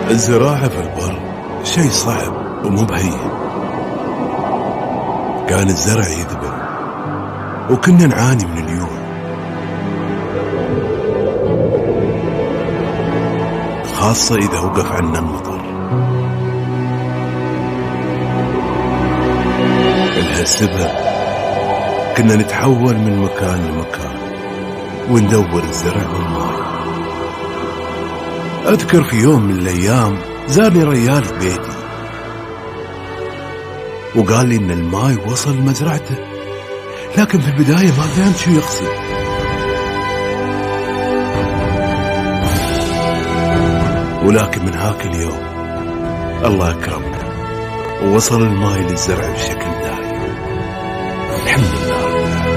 الزراعة في البر شيء صعب ومو بهين. كان الزرع يذبل وكنا نعاني من اليوم، خاصة إذا وقف عنا المطر. لهالسبب كنا نتحول من مكان لمكان وندور الزرع والماء. أذكر في يوم من الأيام زارني ريال في بيتي وقال لي إن الماء وصل مزرعته، لكن في البداية ما فهمت شو يقصد. ولكن من هاك اليوم الله أكرمنا ووصل الماء للزرع بشكل دائم. الحمد لله رب العالمين.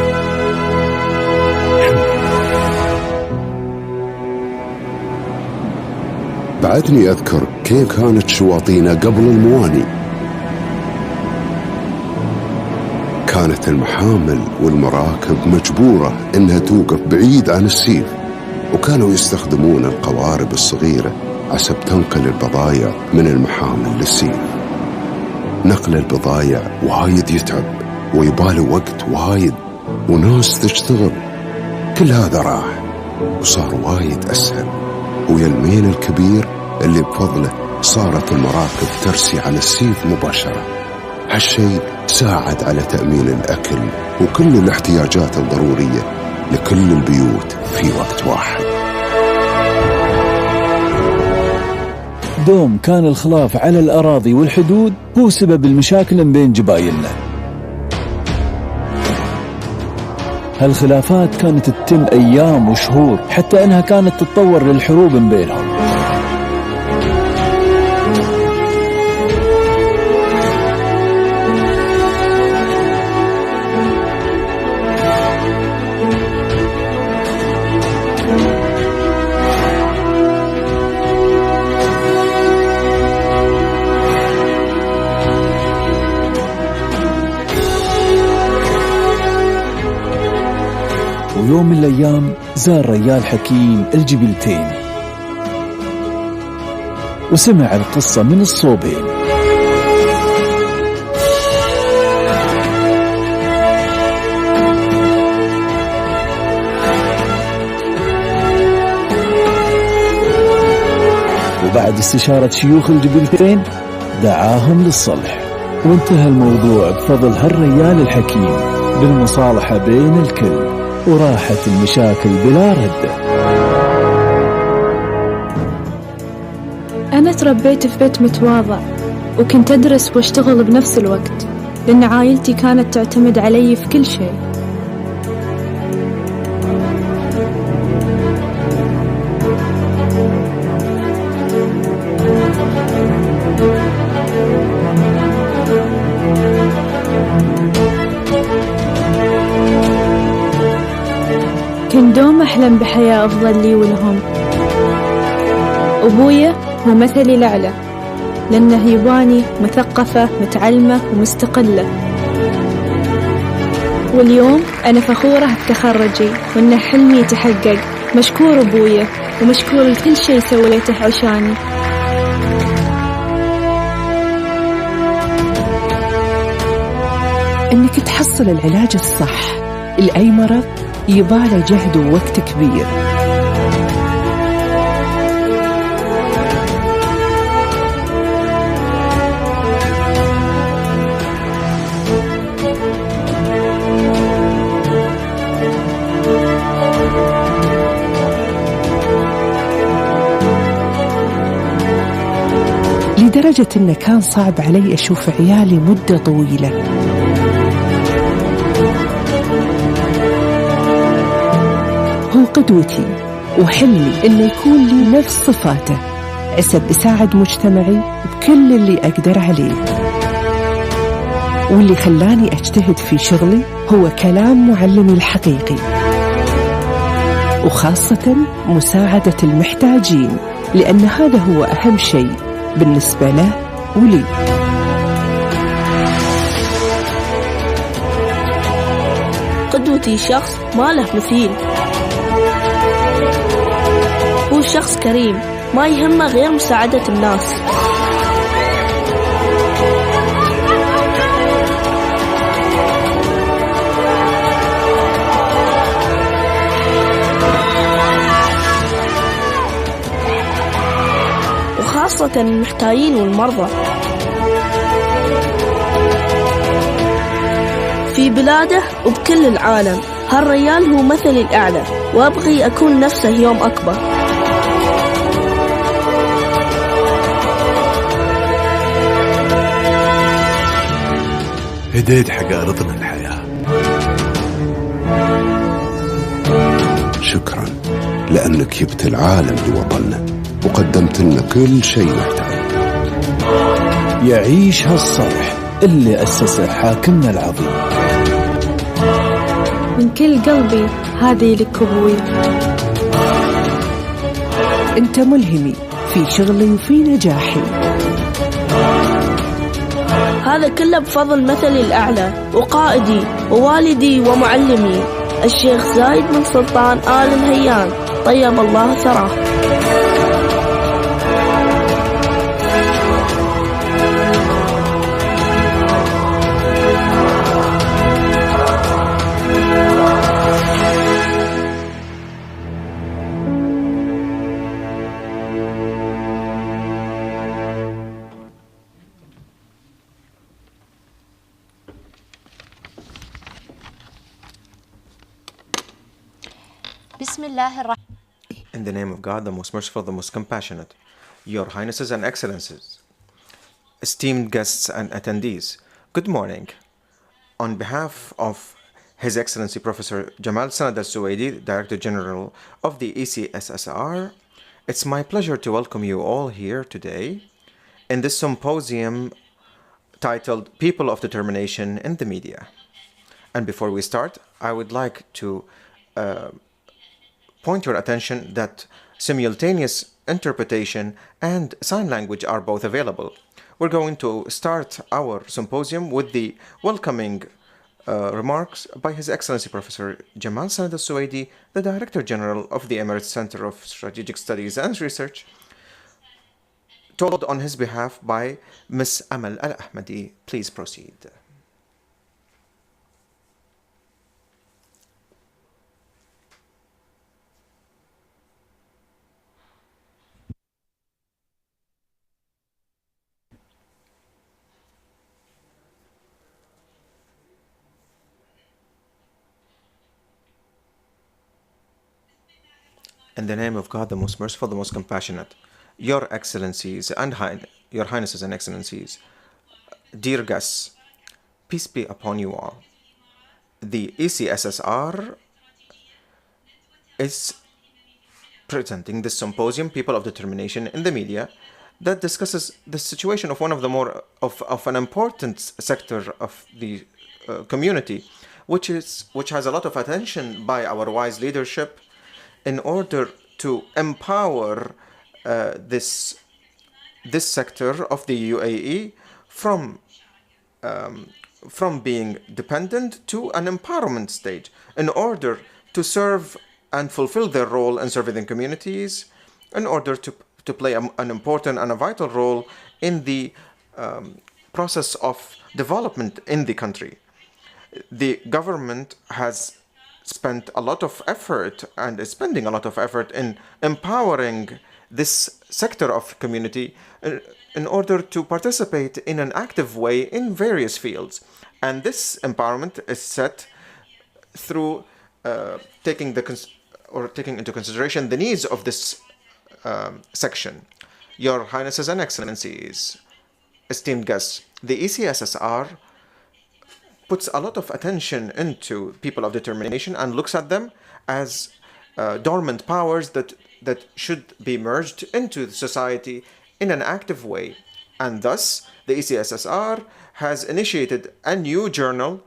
بعدني أذكر كيف كانت شواطينا قبل المواني. كانت المحامل والمراكب مجبورة إنها توقف بعيد عن السيف، وكانوا يستخدمون القوارب الصغيرة عشان تنقل البضايع من المحامل للسيف. نقل البضايع وايد يتعب ويباله وقت وايد وناس تشتغل. كل هذا راح وصار وايد أسهل، ويا المين الكبير اللي بفضله صارت المراكب ترسي على السيف مباشرة. هالشيء ساعد على تأمين الأكل وكل الاحتياجات الضرورية لكل البيوت في وقت واحد. دوم كان الخلاف على الأراضي والحدود هو سبب المشاكل بين جبايلنا. هالخلافات كانت تتم أيام وشهور، حتى أنها كانت تتطور للحروب بينهم. ويوم من الأيام زار ريال حكيم الجبلتين وسمع القصة من الصوبين. وبعد استشارة شيوخ الجبلتين دعاهم للصلح، وانتهى الموضوع بفضل هالريال الحكيم بالمصالحة بين الكل، وراحت المشاكل بلا ردة. أنا تربيت في بيت متواضع، وكنت أدرس واشتغل بنفس الوقت، لأن عائلتي كانت تعتمد علي في كل شيء. كنت دوم أحلم بحياة أفضل لي ولهم. أبويا هو مثلي الأعلى، لأنه يباني مثقفة متعلمة ومستقلة، واليوم أنا فخورة بتخرجي وأن حلمي يتحقق. مشكور أبويا ومشكور لكل شيء سويته عشاني. إنك تحصل العلاج الصح لأي مرض يباله جهد ووقت كبير. لدرجة إنه كان صعب علي أشوف عيالي مدة طويلة. هو قدوتي وحلمي إنه يكون لي نفس صفاته، عسى أساعد مجتمعي بكل اللي أقدر عليه. واللي خلاني أجتهد في شغلي هو كلام معلمي الحقيقي، وخاصة مساعدة المحتاجين، لأن هذا هو أهم شيء بالنسبة له ولي. قدوتي شخص ما له مثيل، هو شخص كريم ما يهمه غير مساعدة الناس. وخاصة المحتاجين والمرضى. في بلاده وبكل العالم هالريال هو مثلي الأعلى، وأبغي أكون نفسه يوم أكبر. هديت حقارتنا الحياة. شكرا لأنك جبت العالم لوطننا وقدمت لنا كل شيء نحتاجه. يعيش هالصرح اللي أسسه حاكمنا العظيم. من كل قلبي هذه لك أبوي. أنت ملهمي في شغلي وفي نجاحي. هذا كله بفضل مثلي الأعلى وقائدي ووالدي ومعلمي الشيخ زايد بن سلطان آل نهيان طيب الله ثراه. In the name of God, the most merciful, the most compassionate, Your Highnesses and Excellencies, esteemed guests and attendees, good morning. On behalf of His Excellency Professor Jamal Sanad Al-Suwaidi, Director General of the ECSSR, it's my pleasure to welcome you all here today in this symposium titled People of Determination in the Media. And before we start, I would like to point your attention that simultaneous interpretation and sign language are both available. We're going to start our symposium with the welcoming remarks by His Excellency Professor Jamal Sanad Al-Suwaidi, the Director General of the Emirates Center of Strategic Studies and Research, told on his behalf by Ms. Amal Al-Ahmadi. Please proceed. In the name of God, the most merciful, the most compassionate, Your Excellencies and Your Highnesses and Excellencies, dear guests, peace be upon you all. The ECSSR is presenting this symposium, People of Determination in the Media, that discusses the situation of one of the more of an important sector of the community, which has a lot of attention by our wise leadership, in order to empower this sector of the UAE from being dependent to an empowerment stage, in order to serve and fulfill their role in serving the communities, in order to play an important and a vital role in the process of development in the country. The government has spent a lot of effort and is spending a lot of effort in empowering this sector of community in order to participate in an active way in various fields. And this empowerment is set through taking into consideration the needs of this section. Your Highnesses and Excellencies, esteemed guests, the ECSSR puts a lot of attention into people of determination and looks at them as dormant powers that should be merged into society in an active way. And thus, the ECSSR has initiated a new journal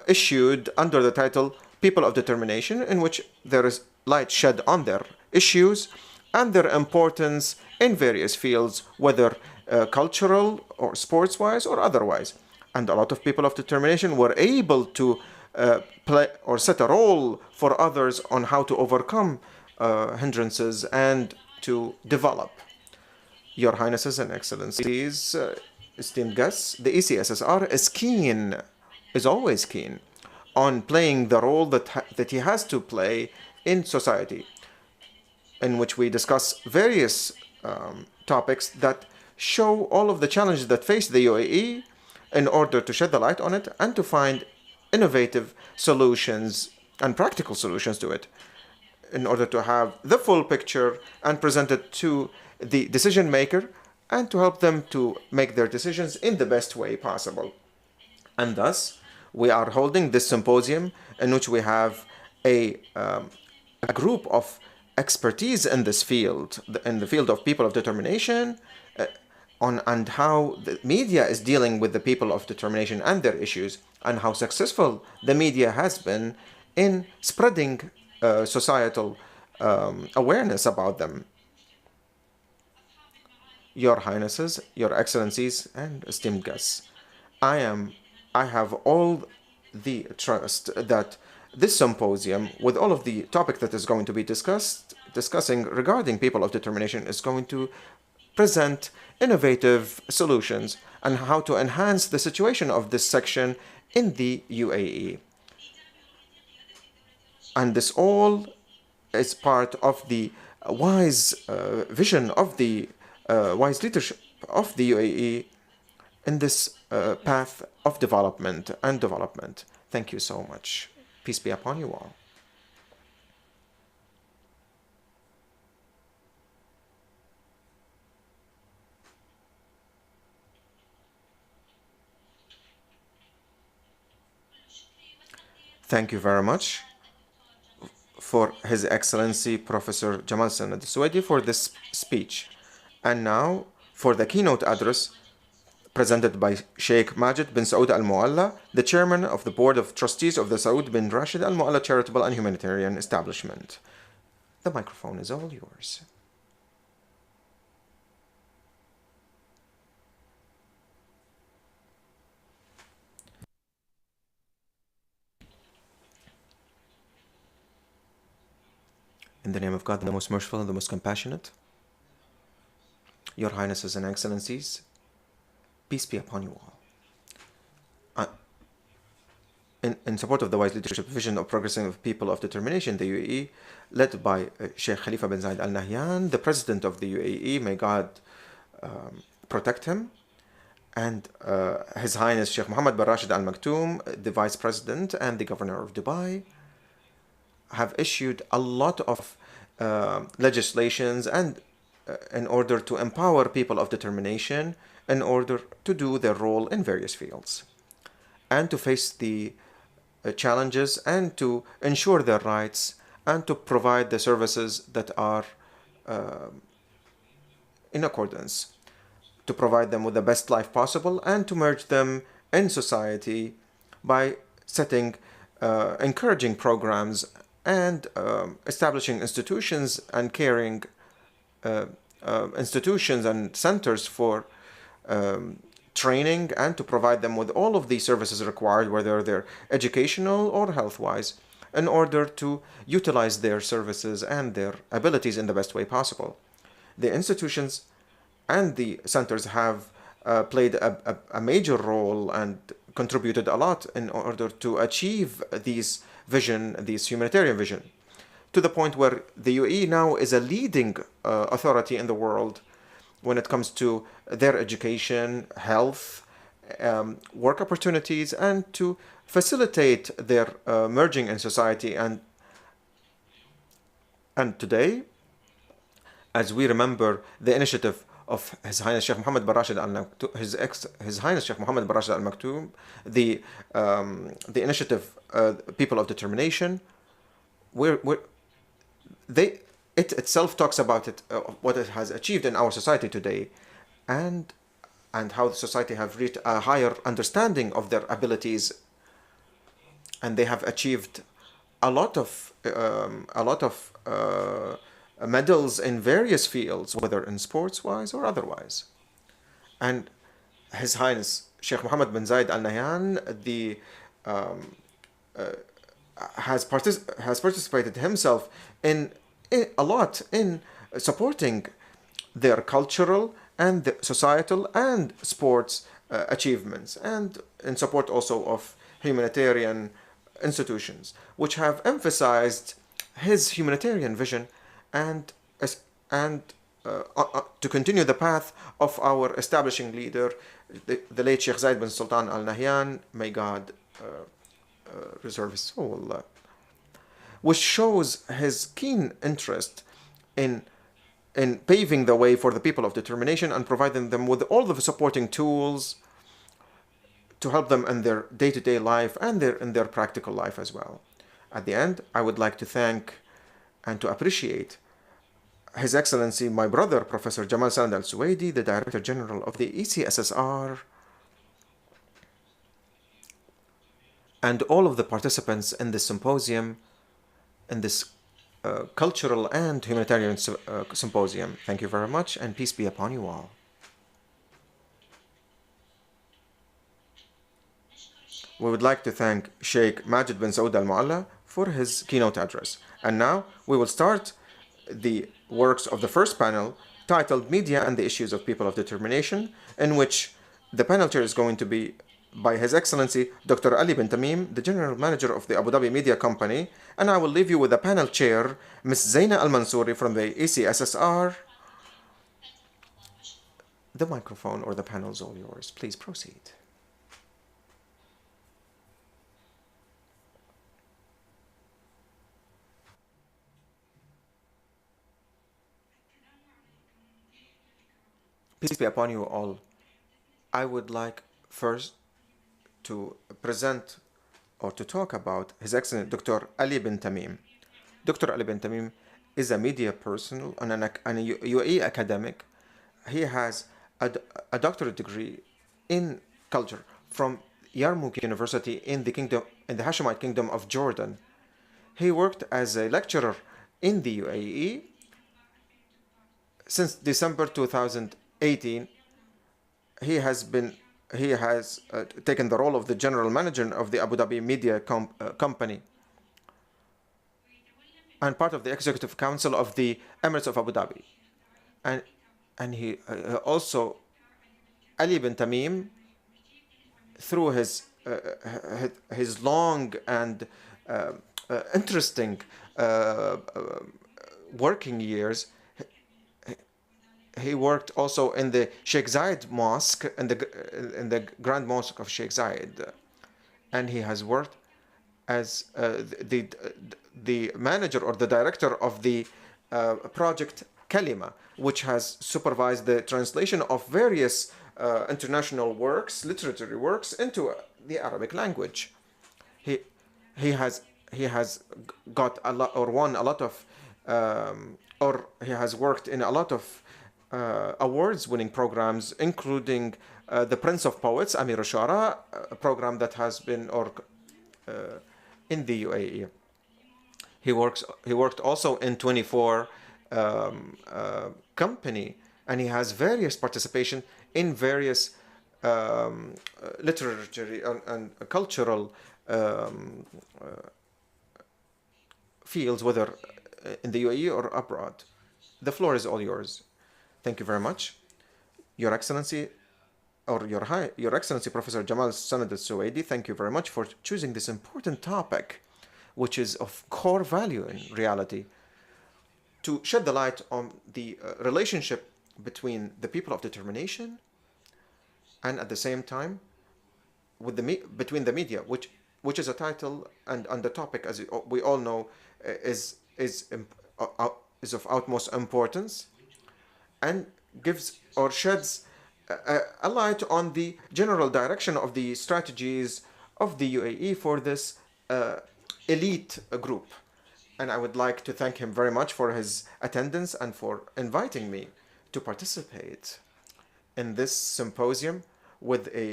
issued under the title People of Determination, in which there is light shed on their issues and their importance in various fields, whether cultural or sports-wise or otherwise. And a lot of people of determination were able to play or set a role for others on how to overcome hindrances and to develop. Your Highnesses and Excellencies, esteemed guests, the ECSSR is always keen on playing the role that he has to play in society, in which we discuss various topics that show all of the challenges that face the UAE in order to shed the light on it and to find innovative solutions and practical solutions to it, in order to have the full picture and present it to the decision maker and to help them to make their decisions in the best way possible. And thus, we are holding this symposium in which we have a group of expertise in this field, in the field of people of determination, and how the media is dealing with the people of determination and their issues, and how successful the media has been in spreading societal awareness about them. Your Highnesses, Your Excellencies, and esteemed guests, I have all the trust that this symposium, with all of the topic that is going to be discussing regarding people of determination, is going to present innovative solutions on how to enhance the situation of this section in the UAE. And this all is part of the wise vision of the wise leadership of the UAE in this path of development and development. Thank you so much. Peace be upon you all. Thank you very much for His Excellency Professor Jamal Sanad Al-Suwaidi for this speech. And now for the keynote address presented by Sheikh Majid bin Saud Al Mualla, the Chairman of the Board of Trustees of the Saud bin Rashid Al Mualla Charitable and Humanitarian Establishment. The microphone is all yours. In the name of God, the most merciful and the most compassionate, Your Highnesses and Excellencies, peace be upon you all. In support of the wise leadership vision of progressive people of determination, the UAE, led by Sheikh Khalifa bin Zayed Al Nahyan, the President of the UAE, may God protect him, and His Highness Sheikh Mohammed bin Rashid Al Maktoum, the Vice President and the Governor of Dubai, have issued a lot of legislations and in order to empower people of determination in order to do their role in various fields and to face the challenges and to ensure their rights and to provide the services that are in accordance, to provide them with the best life possible and to merge them in society by setting encouraging programs and establishing institutions and caring institutions and centers for training and to provide them with all of the services required, whether they're educational or health-wise, in order to utilize their services and their abilities in the best way possible. The institutions and the centers have played a major role and contributed a lot in order to achieve these humanitarian vision, to the point where the UAE now is a leading authority in the world when it comes to their education, health, work opportunities, and to facilitate their merging in society. And today, as we remember the initiative of His Highness Sheikh Mohammed bin Rashid Al Maktoum, His Highness Sheikh Mohammed bin Rashid Al Maktoum, the initiative People of Determination, it itself talks about what it has achieved in our society today, and how the society have reached a higher understanding of their abilities, and they have achieved a lot of medals in various fields, whether in sports-wise or otherwise. And His Highness Sheikh Mohammed bin Zayed Al Nahyan, has participated himself in a lot in supporting their cultural and societal and sports achievements, and in support also of humanitarian institutions, which have emphasized his humanitarian vision and to continue the path of our establishing leader, the late Sheikh Zayed bin Sultan Al Nahyan, may God reserve his soul, which shows his keen interest in paving the way for the people of determination and providing them with all the supporting tools to help them in their day-to-day life and in their practical life as well. At the end, I would like to thank and to appreciate His Excellency, my brother, Professor Jamal Sanad Al-Suwaidi, the Director General of the ECSSR, and all of the participants in this symposium, in this cultural and humanitarian symposium. Thank you very much, and peace be upon you all. We would like to thank Sheikh Majid bin Saud Al Mualla for his keynote address. And now we will start the works of the first panel, titled Media and the Issues of People of Determination, in which the panel chair is going to be by His Excellency Dr. Ali bin Tamim, the General Manager of the Abu Dhabi Media Company, and I will leave you with the panel chair, Ms. Zaina Al-Mansouri from the ECSSR. The microphone or the panel is all yours. Please proceed. Peace be upon you all. I would like first to present or to talk about His Excellency Dr. Ali bin Tamim. Dr. Ali bin Tamim is a media person and a UAE academic. He has a doctorate degree in culture from Yarmouk University in the Hashemite Kingdom of Jordan. He worked as a lecturer in the UAE since December 2018. He has taken the role of the general manager of the Abu Dhabi Media Company and part of the executive council of the Emirates of Abu Dhabi. And he also, Ali bin Tamim, through his long and interesting working years, he worked also in the Sheikh Zayed Mosque, in the Grand Mosque of Sheikh Zayed, and he has worked as the manager or the director of the project Kalima, which has supervised the translation of various international works, literary works, into the Arabic language. He has got a lot, or won a lot of, or he has worked in a lot of awards-winning programs, including the Prince of Poets, Amir al-Shu'ara, a program that has been in the UAE. He worked also in 24 company, and he has various participation in various literature and cultural fields, whether in the UAE or abroad. The floor is all yours. Thank you very much. Your Excellency, or Your Excellency Professor Jamal Sanad Al-Suwaidi, thank you very much for choosing this important topic, which is of core value in reality, to shed the light on the relationship between the people of determination and at the same time with between the media, which is a title and the topic, as we all know, is of utmost importance, and gives or sheds a light on the general direction of the strategies of the UAE for this elite group. And I would like to thank him very much for his attendance and for inviting me to participate in this symposium with an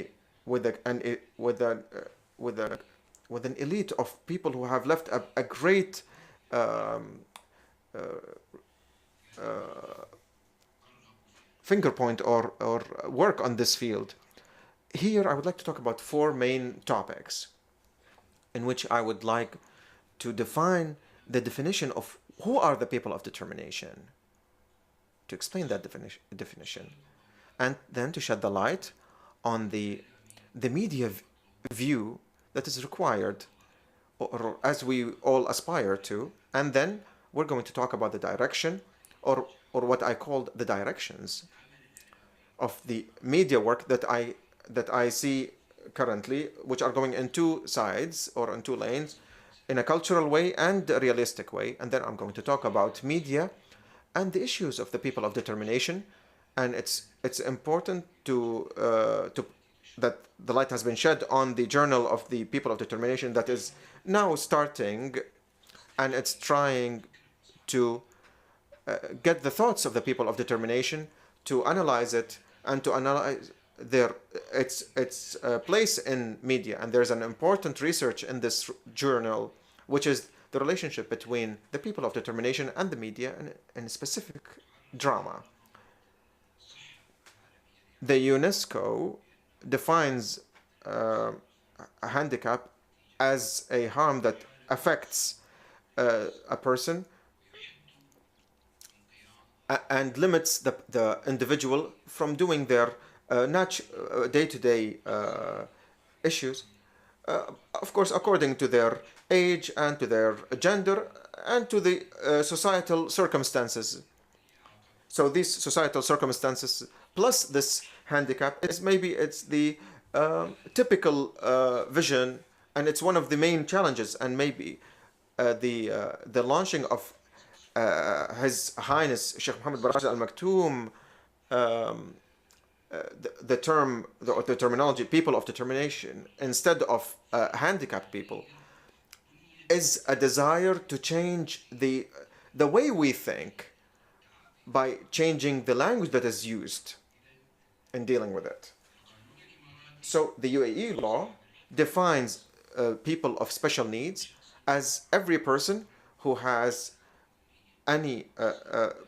elite of people who have left a great finger point or work on this field. Here I would like to talk about four main topics in which I would like to define the definition of who are the people of determination. to explain that definition, and then to shed the light on the media view that is required, or as we all aspire to. And then we're going to talk about the direction, or what I called the directions of the media work that I see currently, which are going in two sides or in two lanes, in a cultural way and a realistic way. And then I'm going to talk about media and the issues of the people of determination. And it's important to that the light has been shed on the Journal of the People of Determination that is now starting, and it's trying to get the thoughts of the people of determination, to analyze it, and to analyze its place in media. And there's an important research in this journal, which is the relationship between the people of determination and the media in a specific drama. The UNESCO defines a handicap as a harm that affects a person and limits the individual from doing their day-to-day issues, of course, according to their age and to their gender and to the societal circumstances. So these societal circumstances plus this handicap is maybe it's the typical vision, and it's one of the main challenges, and maybe the launching of His Highness Sheikh Mohammed bin Rashid Al Maktoum, the terminology people of determination instead of handicapped people, is a desire to change the way we think by changing the language that is used in dealing with it. So the UAE law defines people of special needs as every person who has any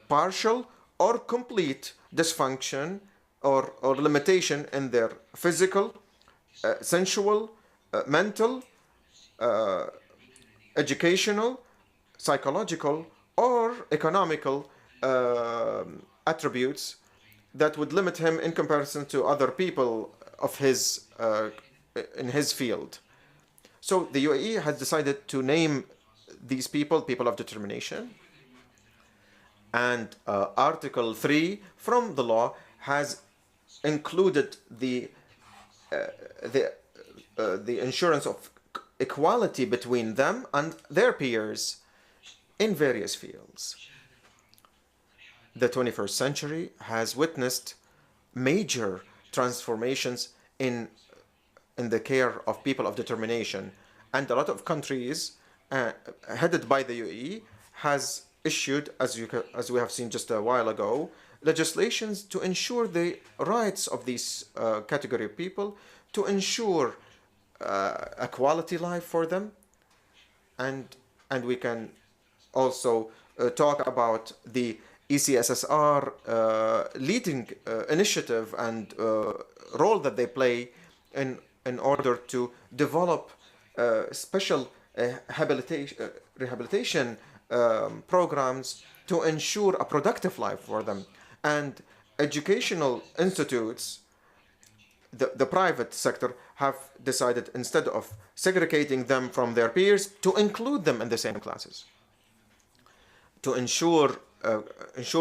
partial or complete dysfunction or limitation in their physical, sensual, mental, educational, psychological, or economical attributes that would limit him in comparison to other people of his in his field. So the UAE has decided to name these people of determination, and Article 3 from the law has included the insurance of equality between them and their peers in various fields. The 21st century has witnessed major transformations in the care of people of determination, and a lot of countries headed by the UAE has issued, as we have seen just a while ago, legislations to ensure the rights of these category of people, to ensure a quality life for them, and we can also talk about the ECSSR leading initiative and role that they play in order to develop special rehabilitation programs to ensure a productive life for them. And educational institutes, the private sector, have decided, instead of segregating them from their peers, to include them in the same classes, to ensure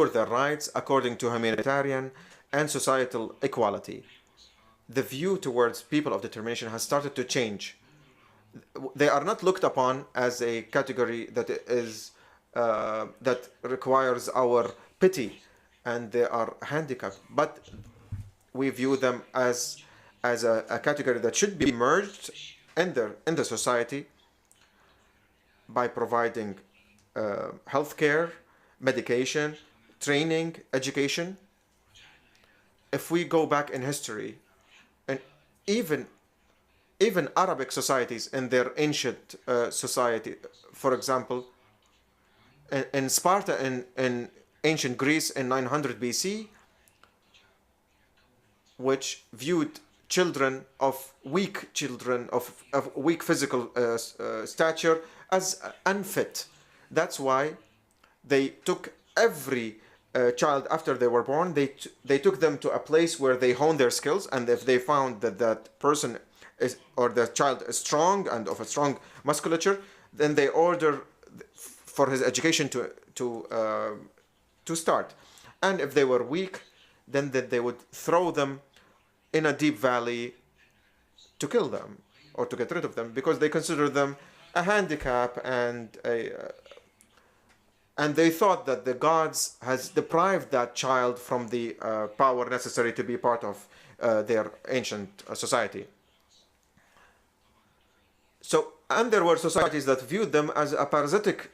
their rights according to humanitarian and societal equality. The view towards people of determination has started to change. They are not looked upon as a category that is that requires our pity, and they are handicapped, but we view them as a category that should be merged in the society by providing healthcare, medication, training, education. If we go back in history, and even Arabic societies in their ancient society, for example, in Sparta in ancient Greece in 900 BC, which viewed children of weak physical stature as unfit. That's why they took every child after they were born, they took them to a place where they honed their skills, and if they found that that person is, or the child is strong and of a strong musculature, then they order for his education to start. And if they were weak, then they would throw them in a deep valley to kill them or to get rid of them, because they consider them a handicap, and they thought that the gods has deprived that child from the power necessary to be part of their ancient society. So, and there were societies that viewed them as a parasitic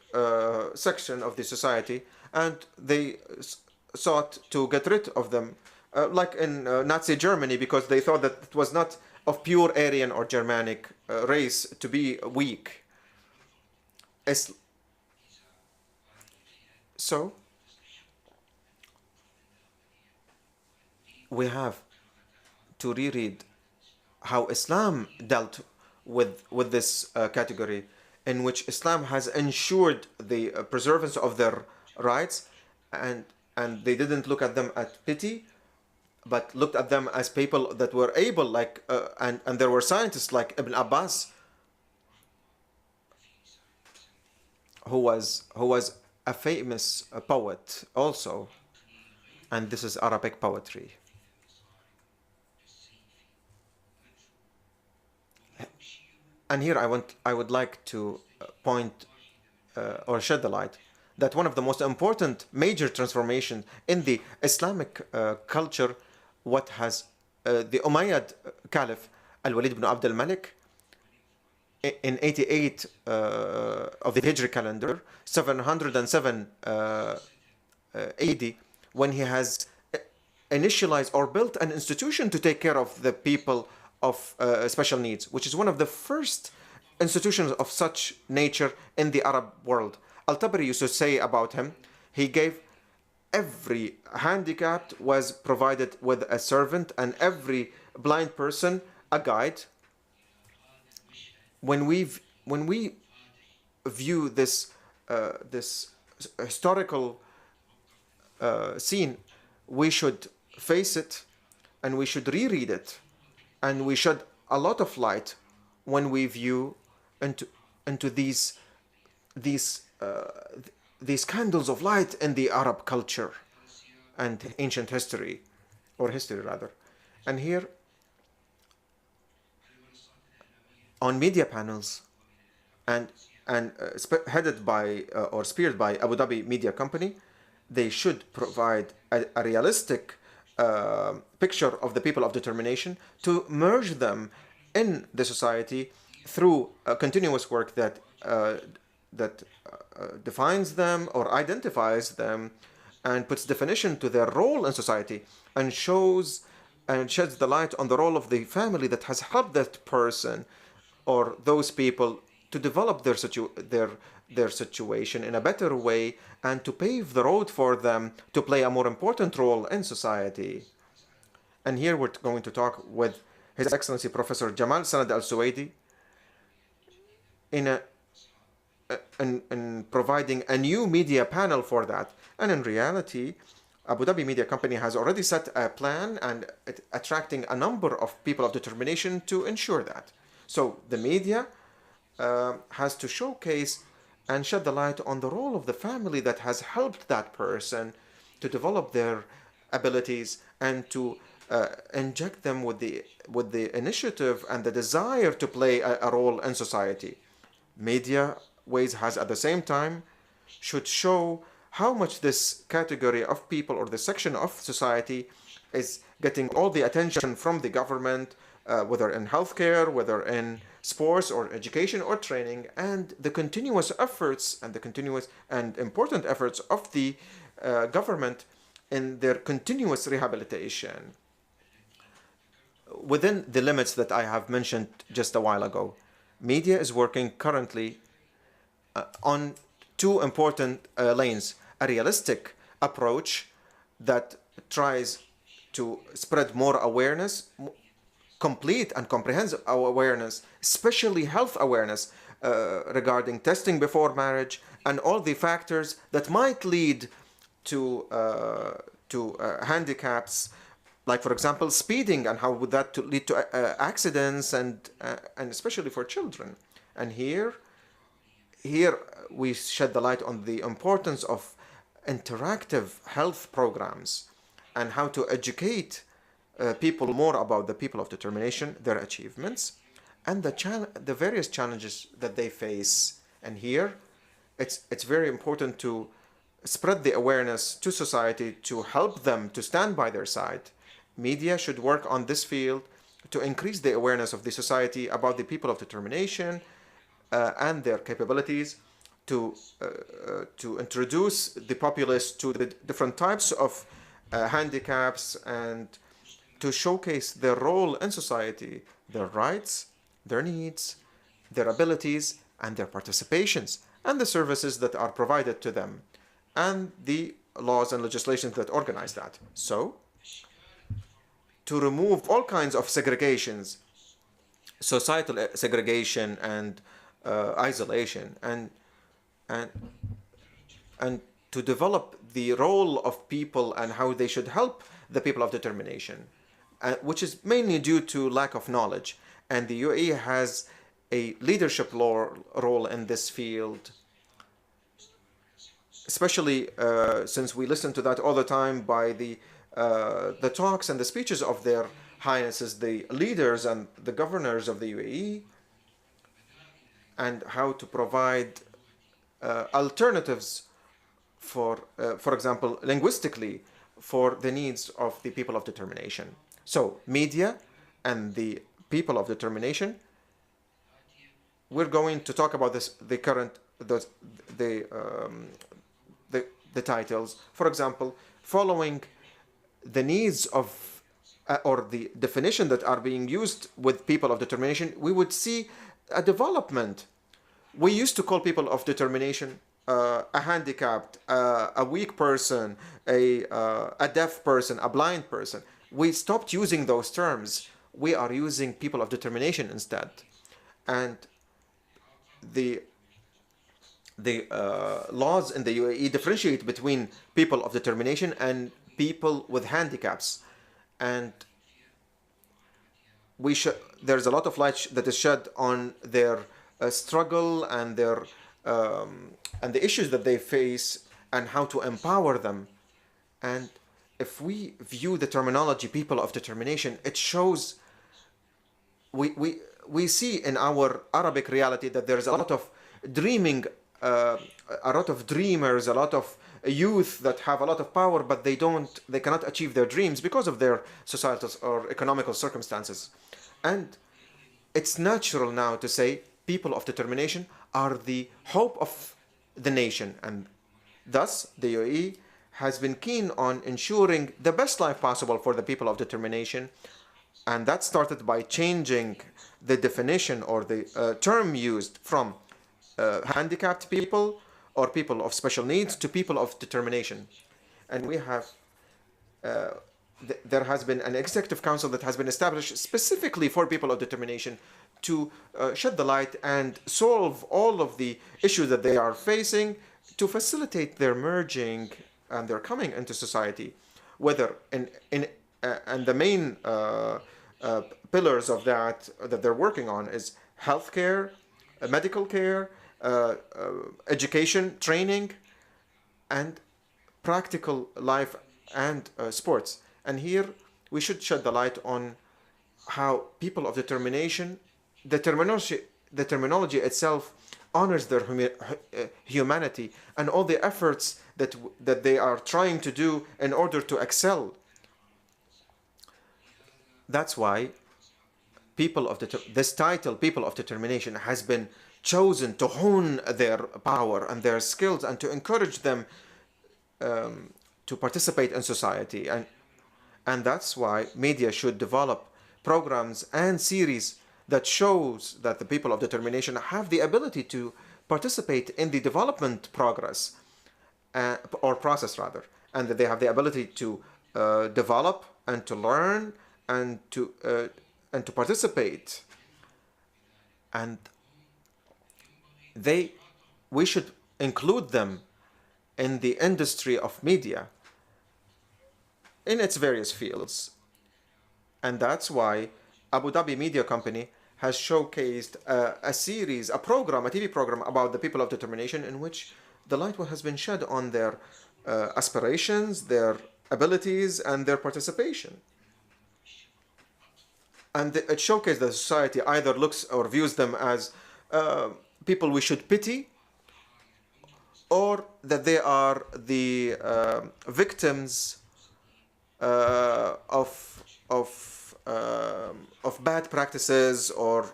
section of the society, and they sought to get rid of them, like in Nazi Germany, because they thought that it was not of pure Aryan or Germanic race to be weak. So, we have to reread how Islam dealt with this category, in which Islam has ensured the preservance of their rights, and they didn't look at them at pity, but looked at them as people that were able, like and there were scientists like Ibn Abbas, who was a famous poet also, and this is Arabic poetry. And here I would like to point or shed the light that one of the most important major transformations in the Islamic culture, what has the Umayyad Caliph Al-Walid ibn Abd al-Malik in 88 of the Hijri calendar, 707 AD, when he has initialized or built an institution to take care of the people of special needs, which is one of the first institutions of such nature in the Arab world. Al-Tabari used to say about him, he gave every handicapped was provided with a servant, and every blind person a guide. When we view this historical scene, we should face it, and we should reread it, and we shed a lot of light when we view into these candles of light in the Arab culture and ancient history, or history rather. And here, on media panels, and headed by or speared by Abu Dhabi Media Company, they should provide a realistic picture of the people of determination, to merge them in the society through a continuous work that defines them or identifies them and puts definition to their role in society, and shows and sheds the light on the role of the family that has helped that person or those people to develop their situation in a better way, and to pave the road for them to play a more important role in society. And here we're going to talk with His Excellency Professor Jamal Sanad Al-Suwaidi in providing a new media panel for that. And in reality, Abu Dhabi Media Company has already set a plan and attracting a number of people of determination to ensure that. So the media has to showcase and shed the light on the role of the family that has helped that person to develop their abilities, and to inject them with the initiative and the desire to play a role in society. Media ways has at the same time should show how much this category of people or the section of society is getting all the attention from the government, whether in healthcare, whether in sports or education or training, and the continuous efforts and the continuous and important efforts of the government in their continuous rehabilitation within the limits that I have mentioned just a while ago. Media is working currently on two important lanes: a realistic approach that tries to spread more awareness, complete and comprehensive awareness, especially health awareness regarding testing before marriage and all the factors that might lead to handicaps, like for example speeding, and how would that to lead to accidents, and especially for children. And here we shed the light on the importance of interactive health programs and how to educate people more about the people of determination, their achievements, and the various challenges that they face. And here it's very important to spread the awareness to society to help them to stand by their side. Media should work on this field to increase the awareness of the society about the people of determination and their capabilities, to introduce the populace to the different types of handicaps, and to showcase their role in society, their rights, their needs, their abilities, and their participations, and the services that are provided to them, and the laws and legislations that organize that. So, to remove all kinds of segregations, societal segregation and isolation, and to develop the role of people and how they should help the people of determination, which is mainly due to lack of knowledge. And the UAE has a leadership role in this field, especially since we listen to that all the time by the talks and the speeches of their highnesses, the leaders and the governors of the UAE, and how to provide alternatives for example, linguistically, for the needs of the people of determination. So, media and the people of determination. We're going to talk about this, the titles. For example, following the needs of or the definition that are being used with people of determination, we would see a development. We used to call people of determination a handicapped, a weak person, a deaf person, a blind person. We stopped using those terms. We are using people of determination instead. And the laws in the UAE differentiate between people of determination and people with handicaps. And there's a lot of light that is shed on their struggle and their and the issues that they face and how to empower them. And if we view the terminology people of determination, it shows we see in our Arabic reality that there is a lot of dreaming, a lot of dreamers, a lot of youth that have a lot of power, but they cannot achieve their dreams because of their societal or economical circumstances. And it's natural now to say people of determination are the hope of the nation, and thus the UAE has been keen on ensuring the best life possible for the people of determination. And that started by changing the definition or the term used from handicapped people or people of special needs to people of determination. And we have there has been an executive council that has been established specifically for people of determination to shed the light and solve all of the issues that they are facing, to facilitate their merging and their coming into society, whether and the main pillars of that they're working on is healthcare, medical care, education, training, and practical life and sports. And here we should shed the light on how people of determination, the terminology itself honors their humanity and all the efforts that they are trying to do in order to excel. That's why this title, People of Determination, has been chosen to hone their power and their skills and to encourage them to participate in society. And that's why media should develop programs and series that shows that the people of determination have the ability to participate in the development progress or process rather, and that they have the ability to develop and to learn and to participate. And we should include them in the industry of media in its various fields. And that's why Abu Dhabi Media Company has showcased a series, a program, a TV program about the people of determination, in which the light has been shed on their aspirations, their abilities, and their participation. And it showcased that society either looks or views them as people we should pity, or that they are the victims of bad practices or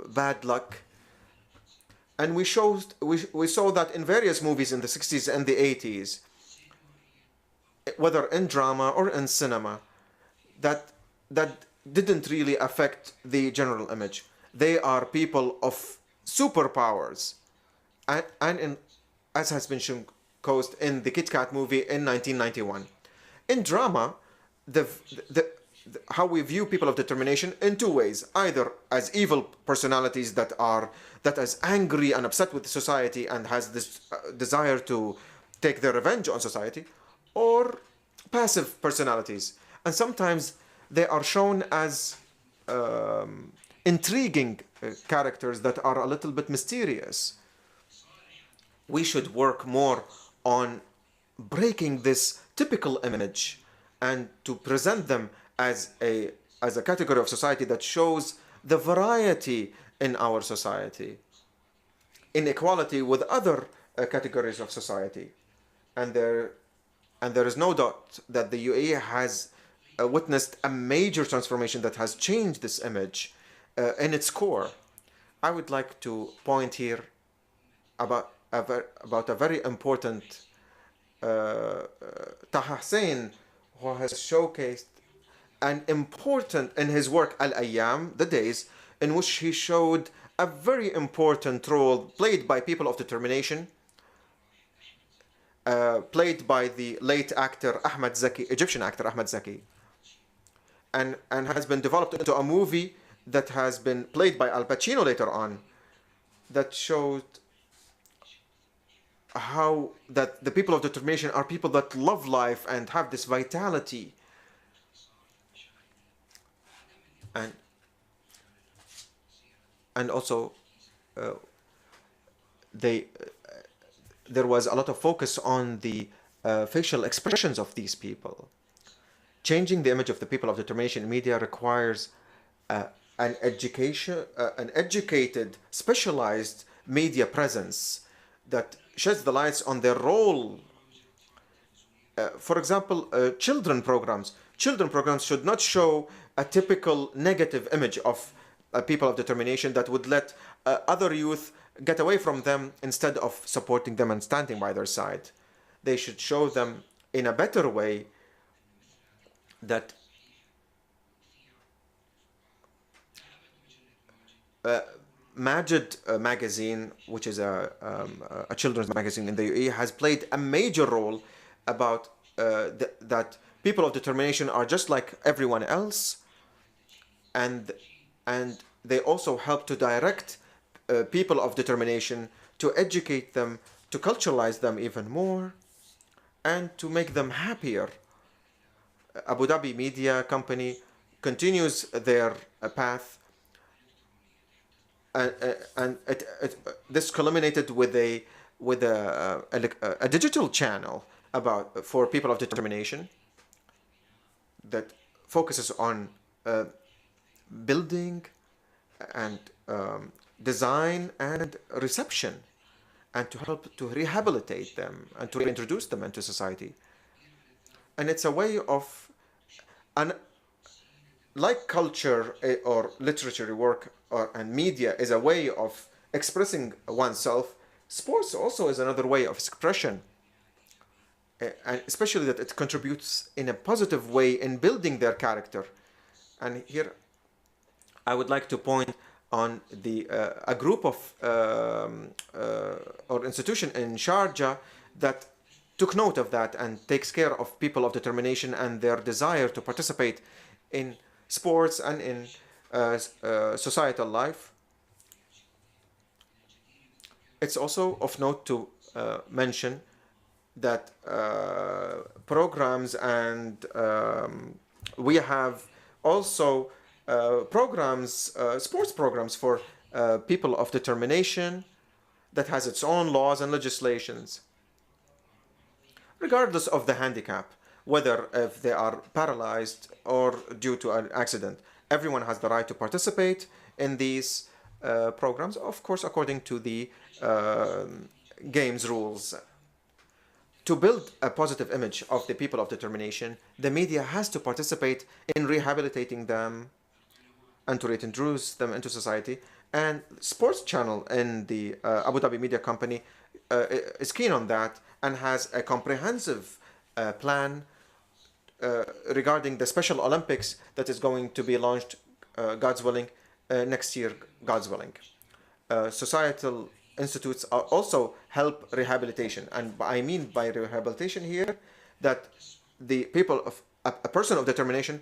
bad luck. And we saw that in various movies in the 60s and the 80s, whether in drama or in cinema, that didn't really affect the general image. They are people of superpowers, and as has been showcased in the Kit Kat movie in 1991. In drama, how we view people of determination in two ways: either as evil personalities that is angry and upset with society and has this desire to take their revenge on society, or passive personalities. And sometimes they are shown as intriguing characters that are a little bit mysterious. We should work more on breaking this typical image and to present them as a category of society that shows the variety in our society, in equality with other categories of society. And there is no doubt that the UAE has witnessed a major transformation that has changed this image in its core. I would like to point here about a very important Taha Hussein, who has showcased an important in his work Al-Ayyam, the Days, in which he showed a very important role played by people of determination, played by the late actor Ahmed Zaki, Egyptian actor Ahmed Zaki, and has been developed into a movie that has been played by Al Pacino later on, that showed how that the people of determination are people that love life and have this vitality. And also there was a lot of focus on the facial expressions of these people. Changing the image of the people of determination in media requires an educated, specialized media presence that sheds the lights on their role. For example, children programs. Children programs should not show a typical negative image of people of determination that would let other youth get away from them instead of supporting them and standing by their side. They should show them in a better way that Majid magazine, which is a children's magazine in the UAE, has played a major role about that people of determination are just like everyone else, and they also help to direct people of determination, to educate them, to culturalize them even more, and to make them happier. Abu Dhabi Media Company continues their path, and this culminated with a digital channel for people of determination that focuses on building and design and reception, and to help to rehabilitate them and to reintroduce them into society. And it's a way of, like culture or literature work and media is a way of expressing oneself, sports also is another way of expression, and especially that it contributes in a positive way in building their character. And here I would like to point on a group of or institution in Sharjah that took note of that and takes care of people of determination and their desire to participate in sports and in societal life. It's also of note to mention that programs, and we have also programs, sports programs for people of determination that has its own laws and legislations, regardless of the handicap, whether if they are paralyzed or due to an accident. Everyone has the right to participate in these programs, of course, according to the game's rules. To build a positive image of the people of determination, the media has to participate in rehabilitating them and to reintroduce them into society. And Sports Channel in the Abu Dhabi Media Company is keen on that and has a comprehensive plan regarding the Special Olympics that is going to be launched, God's willing, next year, God's willing. Societal institutes are also help rehabilitation, and I mean by rehabilitation here that the people of a person of determination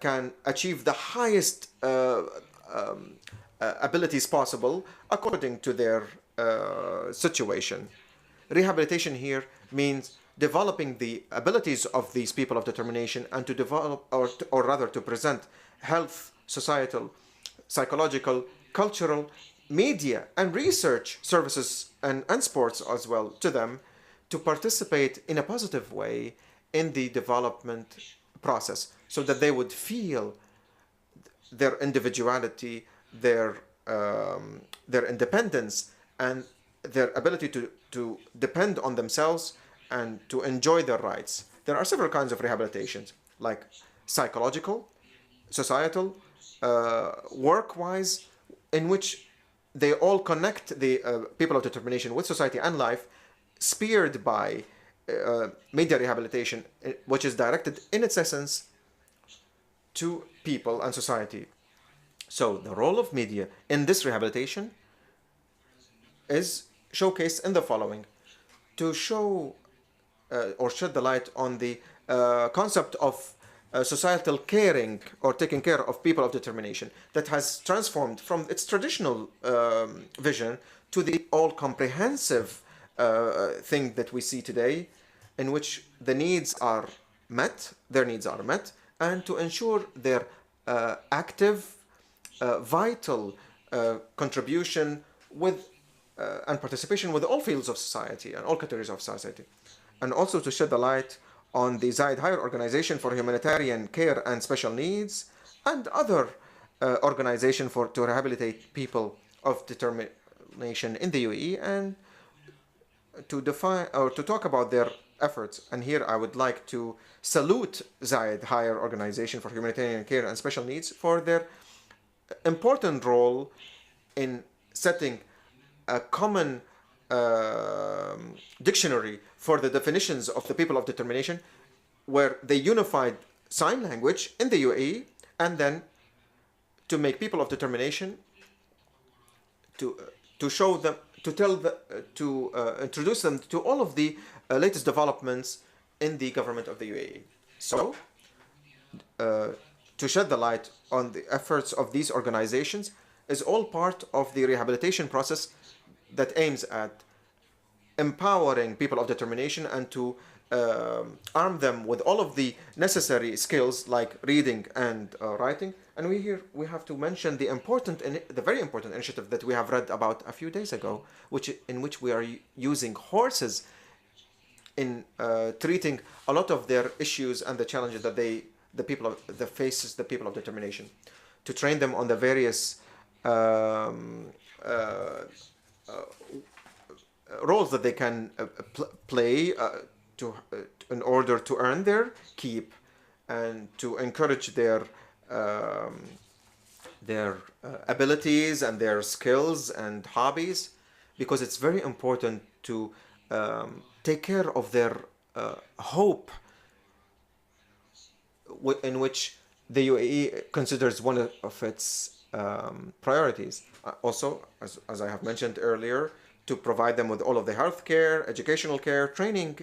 can achieve the highest abilities possible according to their situation. Rehabilitation here means developing the abilities of these people of determination and to develop, or rather to present health, societal, psychological, cultural, media and research services and sports as well to them, to participate in a positive way in the development process, so that they would feel their individuality, their independence, and their ability to depend on themselves and to enjoy their rights. There are several kinds of rehabilitations, like psychological, societal, work-wise, in which they all connect the people of determination with society and life, speared by media rehabilitation, which is directed in its essence to people and society. So the role of media in this rehabilitation is showcased in the following: to show or shed the light on the concept of societal caring or taking care of people of determination that has transformed from its traditional vision to the all-comprehensive thing that we see today, in which the needs are met, their needs are met, and to ensure their active, vital contribution with and participation with all fields of society and all categories of society. And also to shed the light on the Zayed Higher Organization for Humanitarian Care and Special Needs and other organization to rehabilitate people of determination in the UAE, and to define or to talk about their efforts. And here I would like to salute Zayed Higher Organization for Humanitarian Care and Special Needs for their important role in setting a common dictionary for the definitions of the people of determination, where they unified sign language in the UAE, and then to make people of determination to show them, to introduce them to all of the latest developments in the government of the UAE. So to shed the light on the efforts of these organizations is all part of the rehabilitation process that aims at empowering people of determination and to arm them with all of the necessary skills like reading and writing. And we have to mention the very important initiative that we have read about a few days ago, in which we are using horses in treating a lot of their issues and the challenges that the people of determination, to train them on the various roles that they can play in order to earn their keep, and to encourage their abilities and their skills and hobbies, because it's very important to take care of their hope, in which the UAE considers one of its priorities. Also, as I have mentioned earlier, to provide them with all of the health care, educational care, training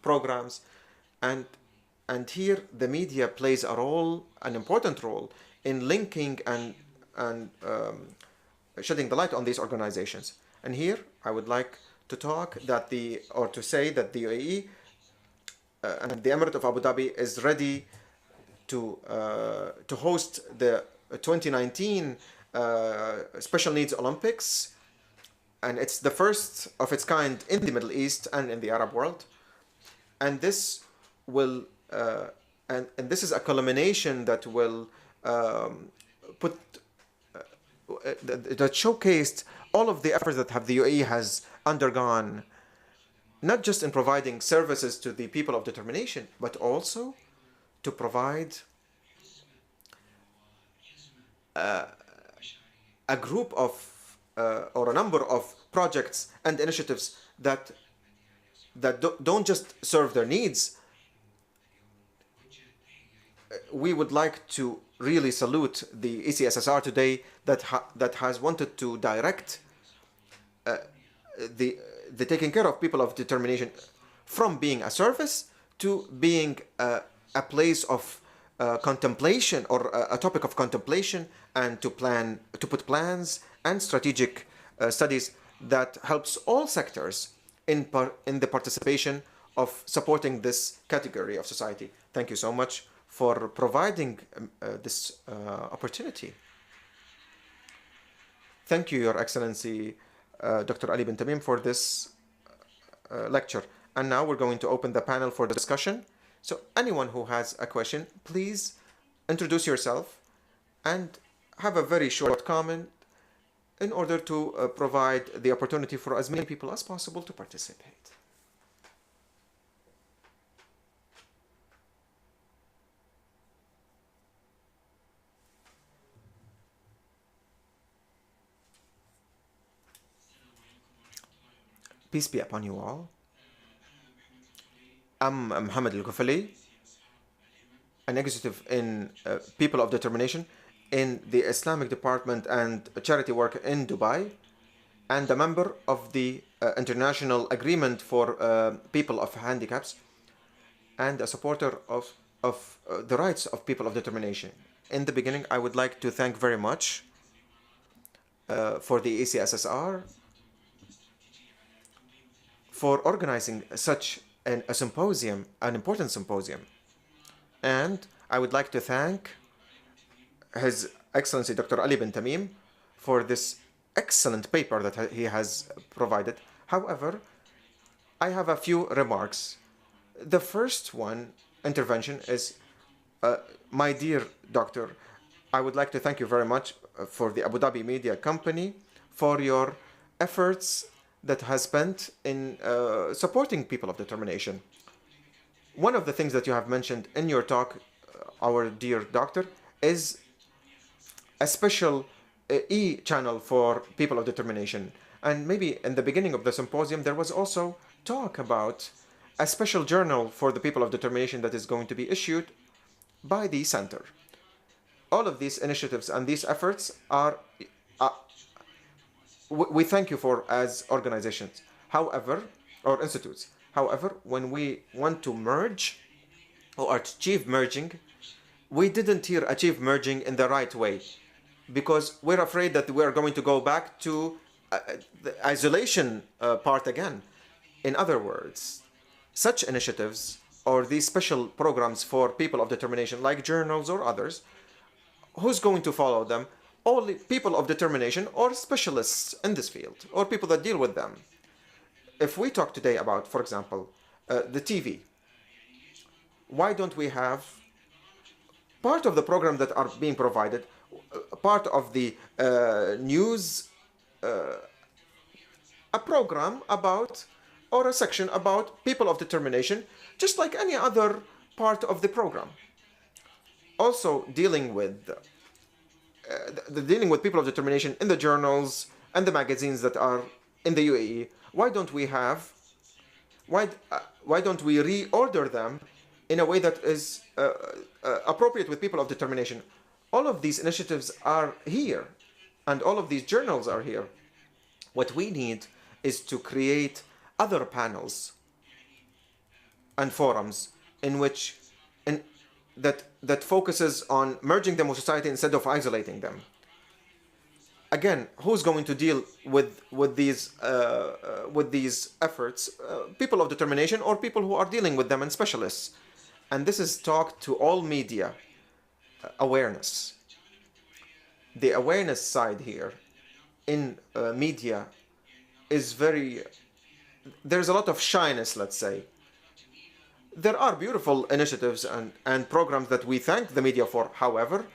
programs, and here the media plays an important role in linking and shedding the light on these organizations. And here I would like to talk that to say that the UAE and the Emirate of Abu Dhabi is ready to host the 2019 Special Needs Olympics, and it's the first of its kind in the Middle East and in the Arab world. And this will and this is a culmination that will put that showcased all of the efforts that the UAE has undergone, not just in providing services to the people of determination, but also to provide a group of or a number of projects and initiatives that don't just serve their needs. We would like to really salute the ECSSR today that has wanted to direct the taking care of people of determination from being a service to being a place of contemplation, or a topic of contemplation, and to put plans and strategic studies that helps all sectors in the participation of supporting this category of society. Thank you so much for providing this opportunity. Thank you, Your Excellency, Dr. Ali bin Tamim, for this lecture. And now we're going to open the panel for discussion. So anyone who has a question, please introduce yourself and have a very short comment in order to provide the opportunity for as many people as possible to participate. Peace be upon you all. I'm Mohammed Al-Ghufali, an executive in People of Determination in the Islamic Department and Charity Work in Dubai, and a member of the International Agreement for People of Handicaps, and a supporter of the rights of people of determination. In the beginning, I would like to thank very much for the ECSSR for organizing such a symposium, an important symposium. And I would like to thank His Excellency Dr. Ali bin Tamim for this excellent paper that he has provided. However, I have a few remarks. The first intervention is, my dear doctor, I would like to thank you very much for the Abu Dhabi Media Company for your efforts that has spent in supporting people of determination. One of the things that you have mentioned in your talk, our dear doctor, is a special e-channel for people of determination. And maybe in the beginning of the symposium, there was also talk about a special journal for the people of determination that is going to be issued by the center. All of these initiatives and these efforts are we thank you for as organizations, however, or institutes. However, when we want to merge or achieve merging, we didn't here achieve merging in the right way, because we're afraid that we're going to go back to the isolation part again. In other words, such initiatives or these special programs for people of determination, like journals or others, who's going to follow them? Only people of determination or specialists in this field, or people that deal with them. If we talk today about, for example, the TV, why don't we have part of the program that are being provided, part of the news, a program about, or a section about people of determination, just like any other part of the program. Also dealing with people of determination in the journals and the magazines that are in the UAE. Why don't we reorder them in a way that is appropriate with people of determination? All of these initiatives are here, and all of these journals are here. What we need is to create other panels and forums in which that focuses on merging them with society instead of isolating them. again, who's going to deal with these efforts? People of determination, or people who are dealing with them, and specialists. And this is talked to all media. Awareness. The awareness side here in media is there's a lot of shyness, let's say. There are beautiful initiatives and programs that we thank the media for. However,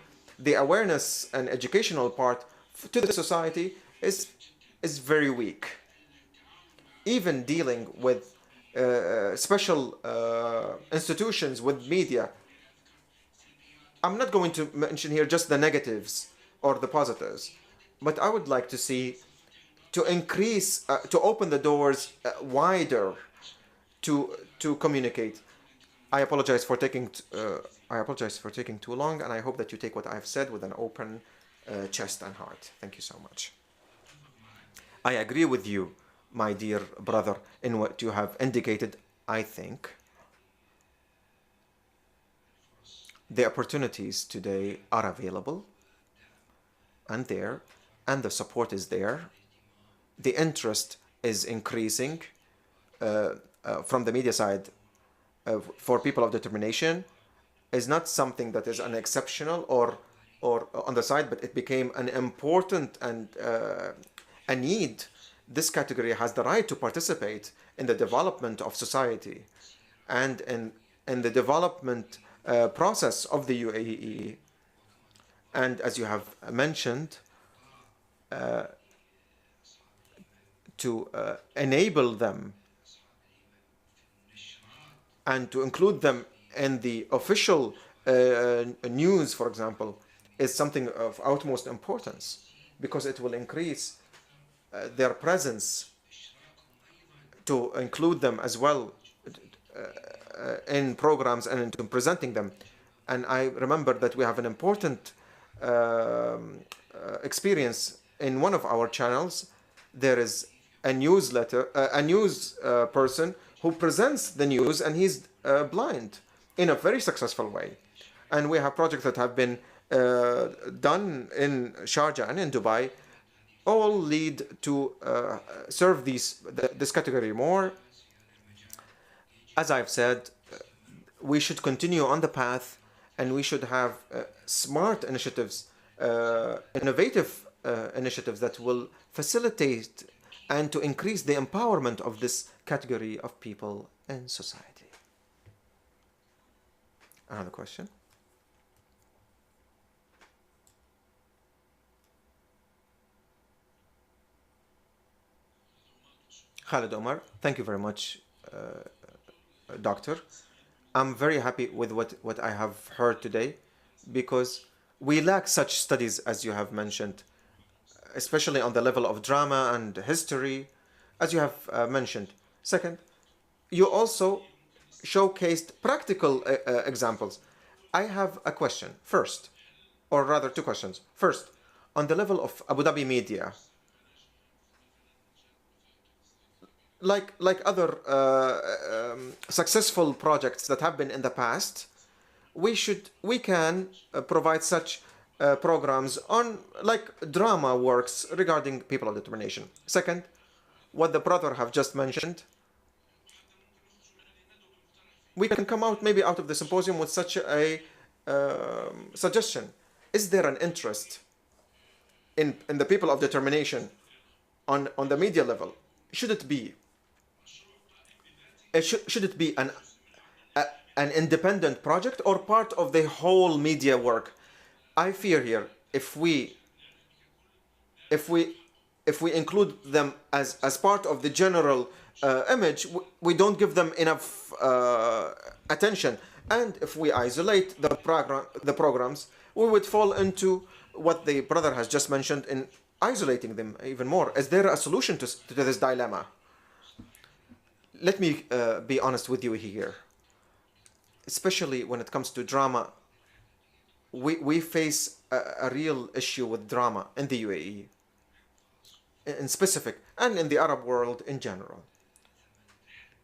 the awareness and educational part to the society is very weak. Even dealing with special institutions with media, I'm not going to mention here just the negatives or the positives, but I would like to see to increase, to open the doors wider to communicate. I apologize for taking too long, and I hope that you take what I've said with an open chest and heart. Thank you so much. I agree with you, my dear brother, in what you have indicated. I think the opportunities today are available and there, and the support is there. The interest is increasing from the media side for people of determination. Is not something that is an exceptional or on the side, but it became an important and a need. This category has the right to participate in the development of society and in the development process of the UAE. And as you have mentioned, to enable them and to include them in the official news, for example, is something of utmost importance, because it will increase their presence, to include them as well in programs and in presenting them. And I remember that we have an important experience in one of our channels. There is a newsletter, a news person who presents the news, and he's blind in a very successful way. And we have projects that have been done in Sharjah and in Dubai, all lead to serve this category more. As I've said, we should continue on the path, and we should have smart initiatives, innovative initiatives that will facilitate and to increase the empowerment of this category of people in society. Another question? Khalid Omar, thank you very much, Doctor. I'm very happy with what I have heard today, because we lack such studies as you have mentioned, especially on the level of drama and history, as you have mentioned. Second, you also showcased practical examples. I have a question first, or rather two questions. First, on the level of Abu Dhabi media, like other successful projects that have been in the past, we can provide such programs on like drama works regarding people of determination. Second, what the brother have just mentioned, we can come out maybe out of the symposium with such a suggestion. Is there an interest in the people of determination on the media level? Should it be an independent project or part of the whole media work? I fear here, if we include them as part of the general image, we don't give them enough attention. And if we isolate the programs, we would fall into what the brother has just mentioned in isolating them even more. Is there a solution to this dilemma? Let me be honest with you here. Especially when it comes to drama, we face a real issue with drama in the UAE, in specific, and in the Arab world in general.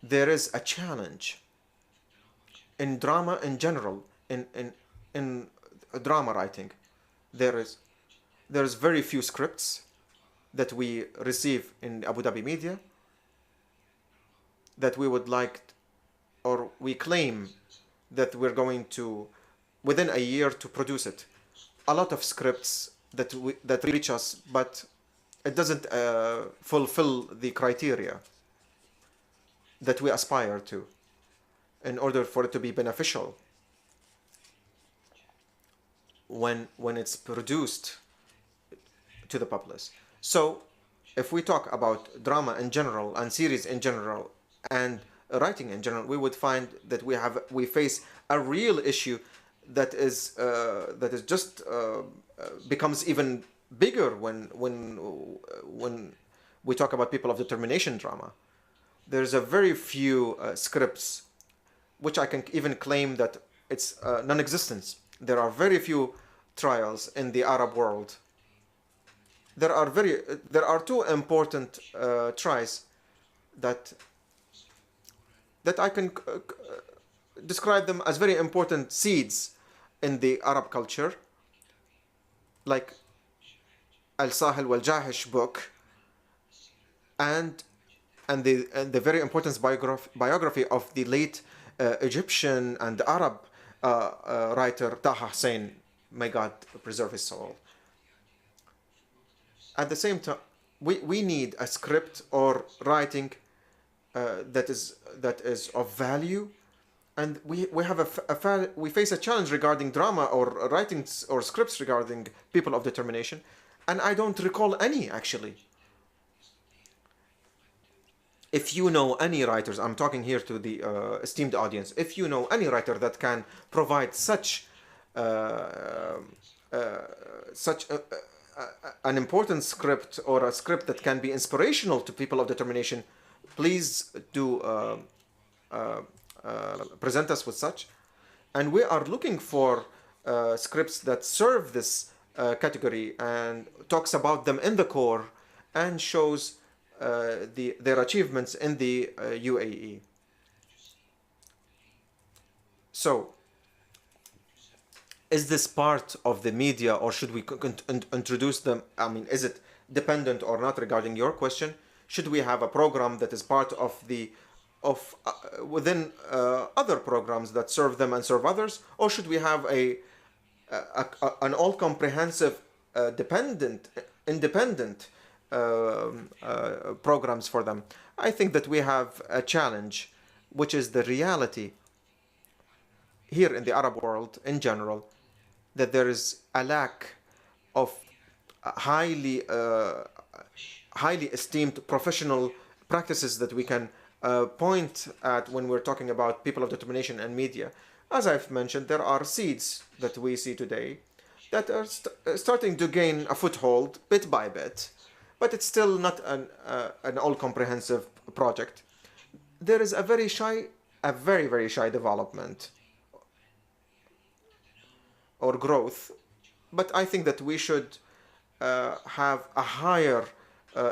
There is a challenge in drama in general, in drama writing. There is there's very few scripts that we receive in Abu Dhabi media that we would like, or we claim that we're going to, within a year, to produce it. A lot of scripts that reach us, but it doesn't fulfill the criteria that we aspire to in order for it to be beneficial when it's produced to the public. So if we talk about drama in general and series in general and writing in general, we would find that we face a real issue that is just becomes even bigger when we talk about people of determination drama. There's a very few scripts, which I can even claim that it's non-existence. There are very few trials in the Arab world. There are two important tries that I can describe them as very important seeds in the Arab culture, like Al-Sahel wal-Jahish book, and the very important biography of the late Egyptian and Arab writer Taha Hussein, may God preserve his soul. At the same time, we need a script or writing that is of value, and we face a challenge regarding drama or writings or scripts regarding people of determination, and I don't recall any actually. If you know any writers, I'm talking here to the esteemed audience, if you know any writer that can provide such an important script, or a script that can be inspirational to people of determination, please do present us with such. And we are looking for scripts that serve this category and talks about them in the core and shows their achievements in the UAE. So, is this part of the media, or should we introduce them? I mean, is it dependent or not regarding your question? Should we have a program that is part of within other programs that serve them and serve others, or should we have an all-comprehensive, independent programs for them? I think that we have a challenge, which is the reality here in the Arab world in general, that there is a lack of highly esteemed professional practices that we can point at when we're talking about people of determination and media. As I've mentioned, there are seeds that we see today that are starting to gain a foothold bit by bit, but it's still not an all-comprehensive project. There is a very shy development or growth, but I think that we should have a higher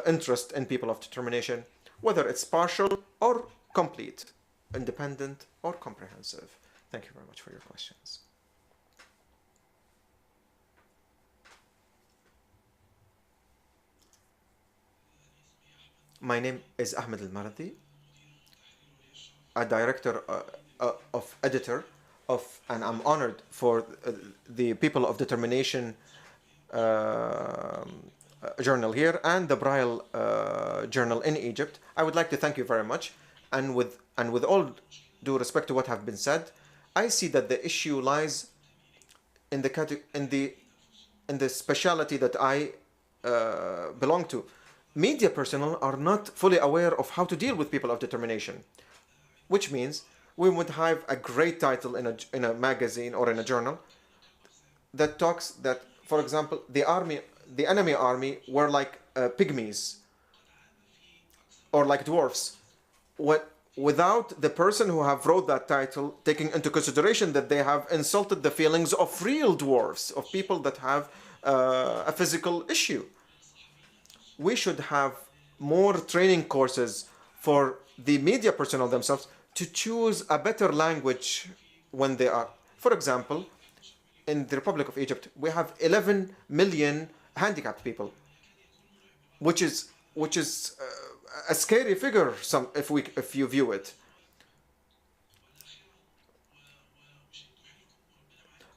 interest in people of determination, whether it's partial or complete, independent or comprehensive. Thank you very much for your questions. My name is Ahmed Al-Maradi, a director editor and I'm honored for the People of Determination journal here and the Braille journal in Egypt. I would like to thank you very much, and with all due respect to what have been said, I see that the issue lies in the speciality that I belong to. Media personnel are not fully aware of how to deal with people of determination, which means we would have a great title in a magazine or in a journal that talks that, for example, the enemy army were like pygmies or like dwarfs, without the person who have wrote that title taking into consideration that they have insulted the feelings of real dwarfs, of people that have a physical issue. We should have more training courses for the media personnel themselves to choose a better language when they are. For example, in the Republic of Egypt, we have 11 million handicapped people, which is a scary figure. If you view it,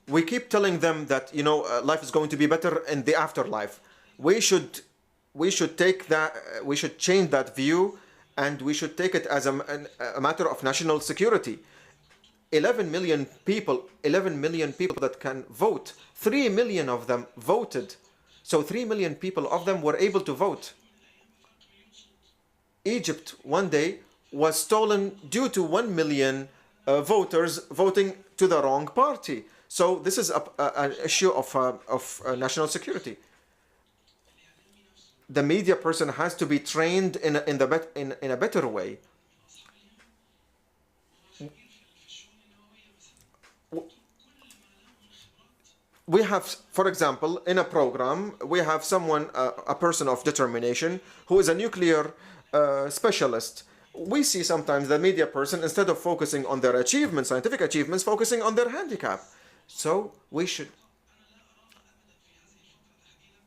we keep telling them that life is going to be better in the afterlife. We should take that. We should change that view, and we should take it as a matter of national security. 11 million people that can vote. 3 million of them voted. So 3 million people of them were able to vote. Egypt one day was stolen due to 1 million voters voting to the wrong party. So this is an issue of national security. The media person has to be trained in a better way. We have, for example, in a program, we have someone, a person of determination, who is a nuclear specialist. We see sometimes the media person, instead of focusing on their achievements, scientific achievements, focusing on their handicap. So we should...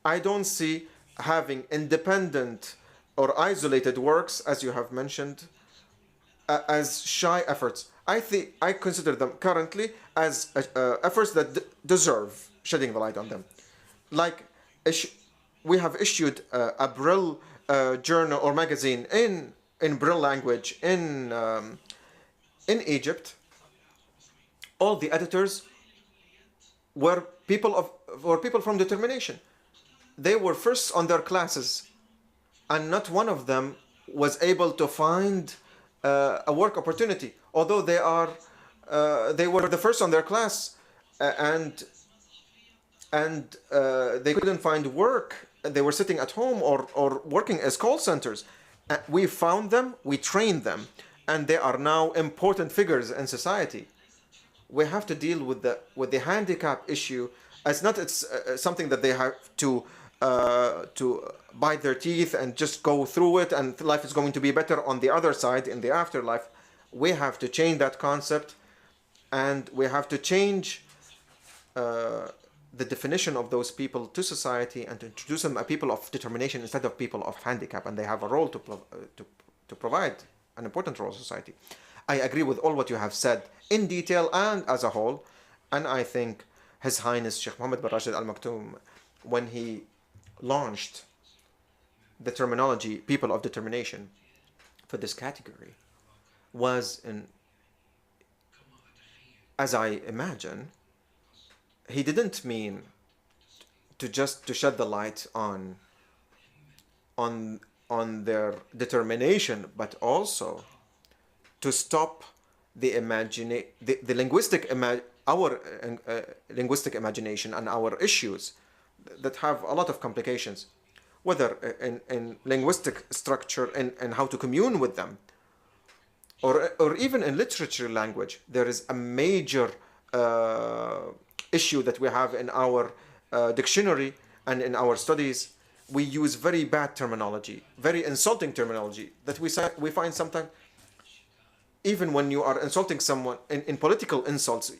I don't see having independent or isolated works, as you have mentioned, as shy efforts. I consider them currently as efforts that deserve shedding the light on them. Like, we have issued a Braille journal or magazine in Braille language in Egypt. All the editors were people from determination. They were first on their classes, and not one of them was able to find a work opportunity, although they were the first on their class, and they couldn't find work. They were sitting at home or working as call centers. We found them, we trained them, and they are now important figures in society. We have to deal with the handicap issue as not it's something that they have to bite their teeth and just go through it, and life is going to be better on the other side in the afterlife. We have to change that concept, and we have to change the definition of those people to society, and to introduce them as people of determination instead of people of handicap, and they have a role to provide an important role in society. I agree with all what you have said in detail and as a whole, and I think His Highness Sheikh Mohammed bin Rashid Al Maktoum, when he launched the terminology people of determination for this category, was as I imagine, he didn't mean to shed the light on their determination, but also to stop the linguistic linguistic imagination and our issues that have a lot of complications, whether in linguistic structure and how to commune with them, or even in literature language. There is a major issue that we have in our dictionary and in our studies. We use very bad terminology, very insulting terminology that we find sometimes, even when you are insulting someone in political insults,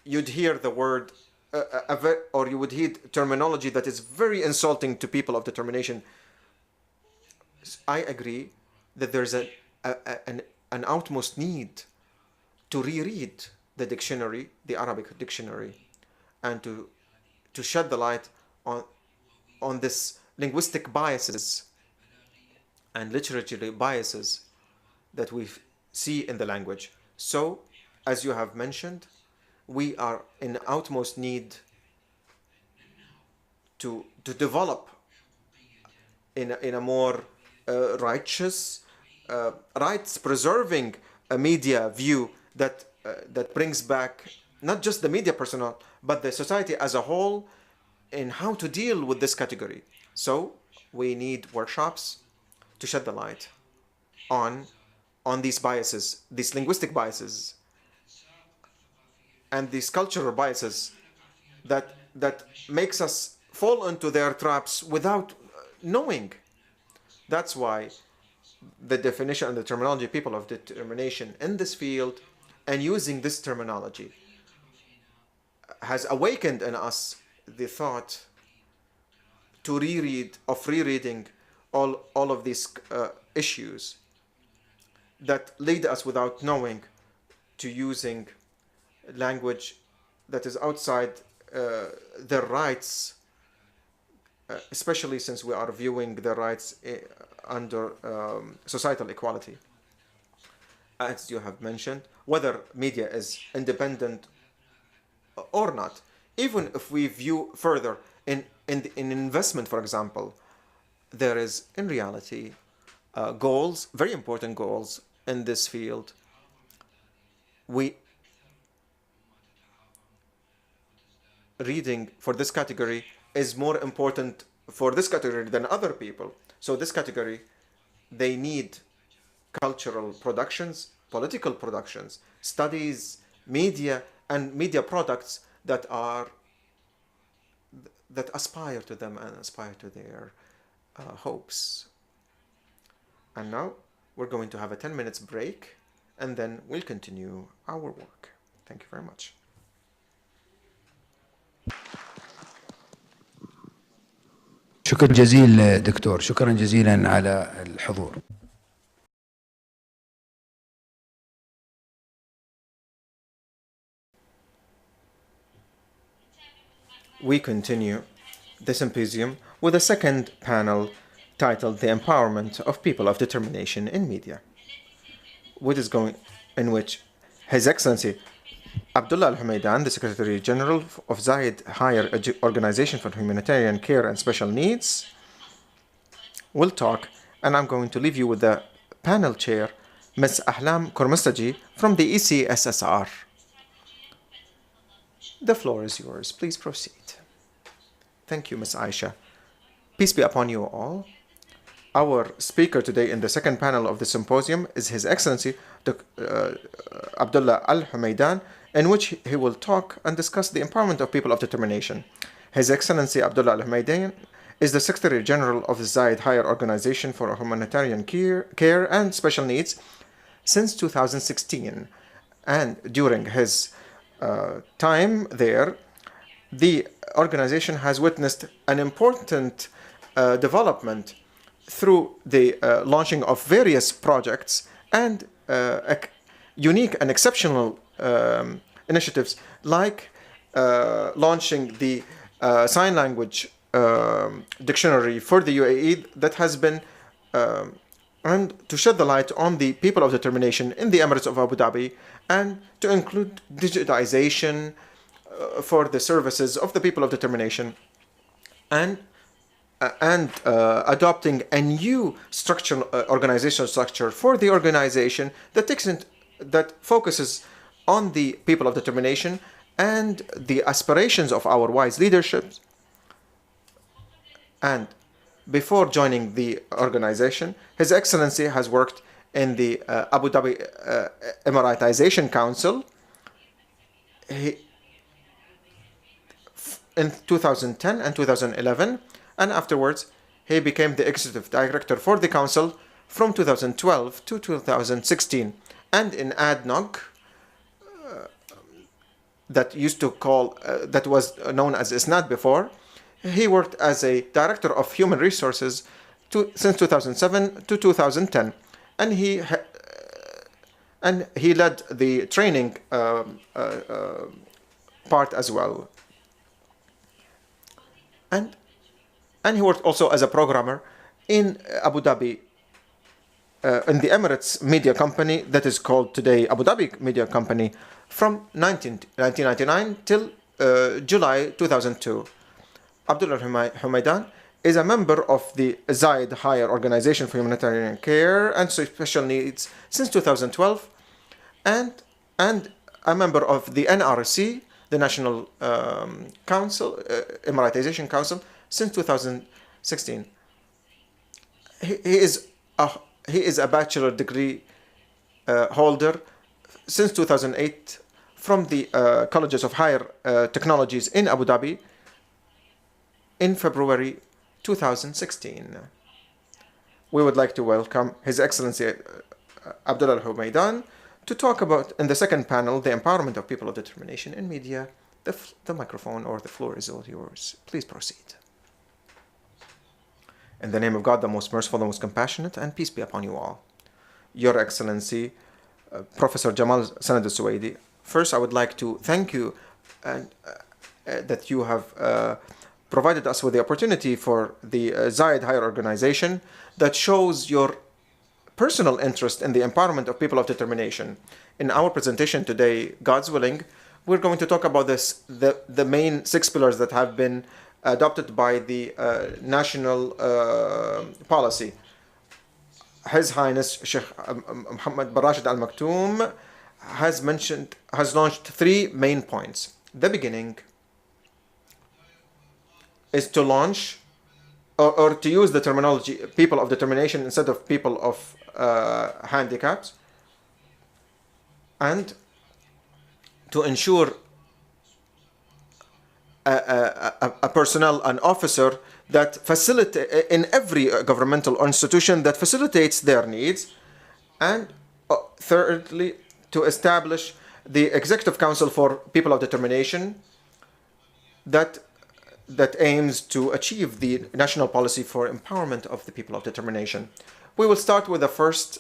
you'd hear the word or you would hear terminology that is very insulting to people of determination. I agree that there's an utmost need to reread the dictionary, the Arabic dictionary, and to shed the light on this linguistic biases and literary biases that we see in the language. So, as you have mentioned, we are in utmost need to develop in a more righteous, rights-preserving media view that brings back not just the media personnel, but the society as a whole in how to deal with this category. So we need workshops to shed the light on these biases, these linguistic biases, and these cultural biases that makes us fall into their traps without knowing. That's why the definition and the terminology people of determination in this field and using this terminology has awakened in us the thought to rereading all of these issues that lead us without knowing to using language that is outside their rights, especially since we are viewing their rights under societal equality. As you have mentioned, whether media is independent or not, even if we view further in investment, for example, there is in reality goals, very important goals in this field. Reading for this category is more important for this category than other people. So this category, they need cultural productions, political productions, studies, media, and media products that aspire to them and aspire to their hopes. And now we're going to have a 10 minutes break, and then we'll continue our work. Thank you very much. شكرا جزيلا دكتور، شكرا جزيلا على الحضور. We continue the symposium with a second panel titled The Empowerment of People of Determination in Media, in which His Excellency Abdullah Al-Humaidan, the Secretary General of Zayed Higher Organization for Humanitarian Care and Special Needs, will talk, and I'm going to leave you with the panel chair, Ms. Ahlam Kormustaji from the ECSSR. The floor is yours. Please proceed. Thank you, Ms. Aisha. Peace be upon you all. Our speaker today in the second panel of the symposium is His Excellency Abdullah Al-Humaidan, in which he will talk and discuss the empowerment of people of determination. His Excellency Abdullah Al-Humaidan is the Secretary General of the Zayed Higher Organization for Humanitarian Care and Special Needs since 2016. And during his time there, the organization has witnessed an important development through the launching of various projects and unique and exceptional initiatives, like launching the sign language dictionary for the UAE that has been and to shed the light on the people of determination in the Emirates of Abu Dhabi, and to include digitization for the services of the people of determination, and adopting a new organizational structure for the organization that focuses on the people of determination and the aspirations of our wise leadership. And before joining the organization, His Excellency has worked in the Abu Dhabi Emiratization Council in 2010 and 2011, and afterwards he became the executive director for the council from 2012 to 2016. And in ADNOC, that was known as ISNAD before, he worked as a director of human resources since 2007 to 2010, and he led the training part as well. And he worked also as a programmer in Abu Dhabi, in the Emirates Media Company that is called today Abu Dhabi Media Company, from 1999 till July 2002. Abdullah Humaidan is a member of the Zayed Higher Organization for Humanitarian Care and Special Needs since 2012, and a member of the NRC, the National Council, Emiratization Council, since 2016. He is a bachelor degree holder since 2008 from the Colleges of Higher Technologies in Abu Dhabi in February 2016. We would like to welcome His Excellency Abdullah Al-Humaidan to talk about, in the second panel, the empowerment of people of determination in media. The microphone or the floor is all yours. Please proceed. In the name of God, the most merciful, the most compassionate, and peace be upon you all. Your Excellency, Professor Jamal Sanad al-Suwaidi, first I would like to thank you that you have provided us with the opportunity for the Zayed Higher Organization that shows your personal interest in the empowerment of people of determination. In our presentation today, God's willing, we're going to talk about the main 6 pillars that have been adopted by the national policy. His Highness Sheikh Mohammed bin Rashid Al Maktoum has launched 3 main points. The beginning is to launch or to use the terminology people of determination instead of people of handicaps, and to ensure a personnel, an officer that facilitate in every governmental institution that facilitates their needs, and thirdly, to establish the Executive Council for People of Determination that aims to achieve the national policy for empowerment of the people of determination. We will start with the first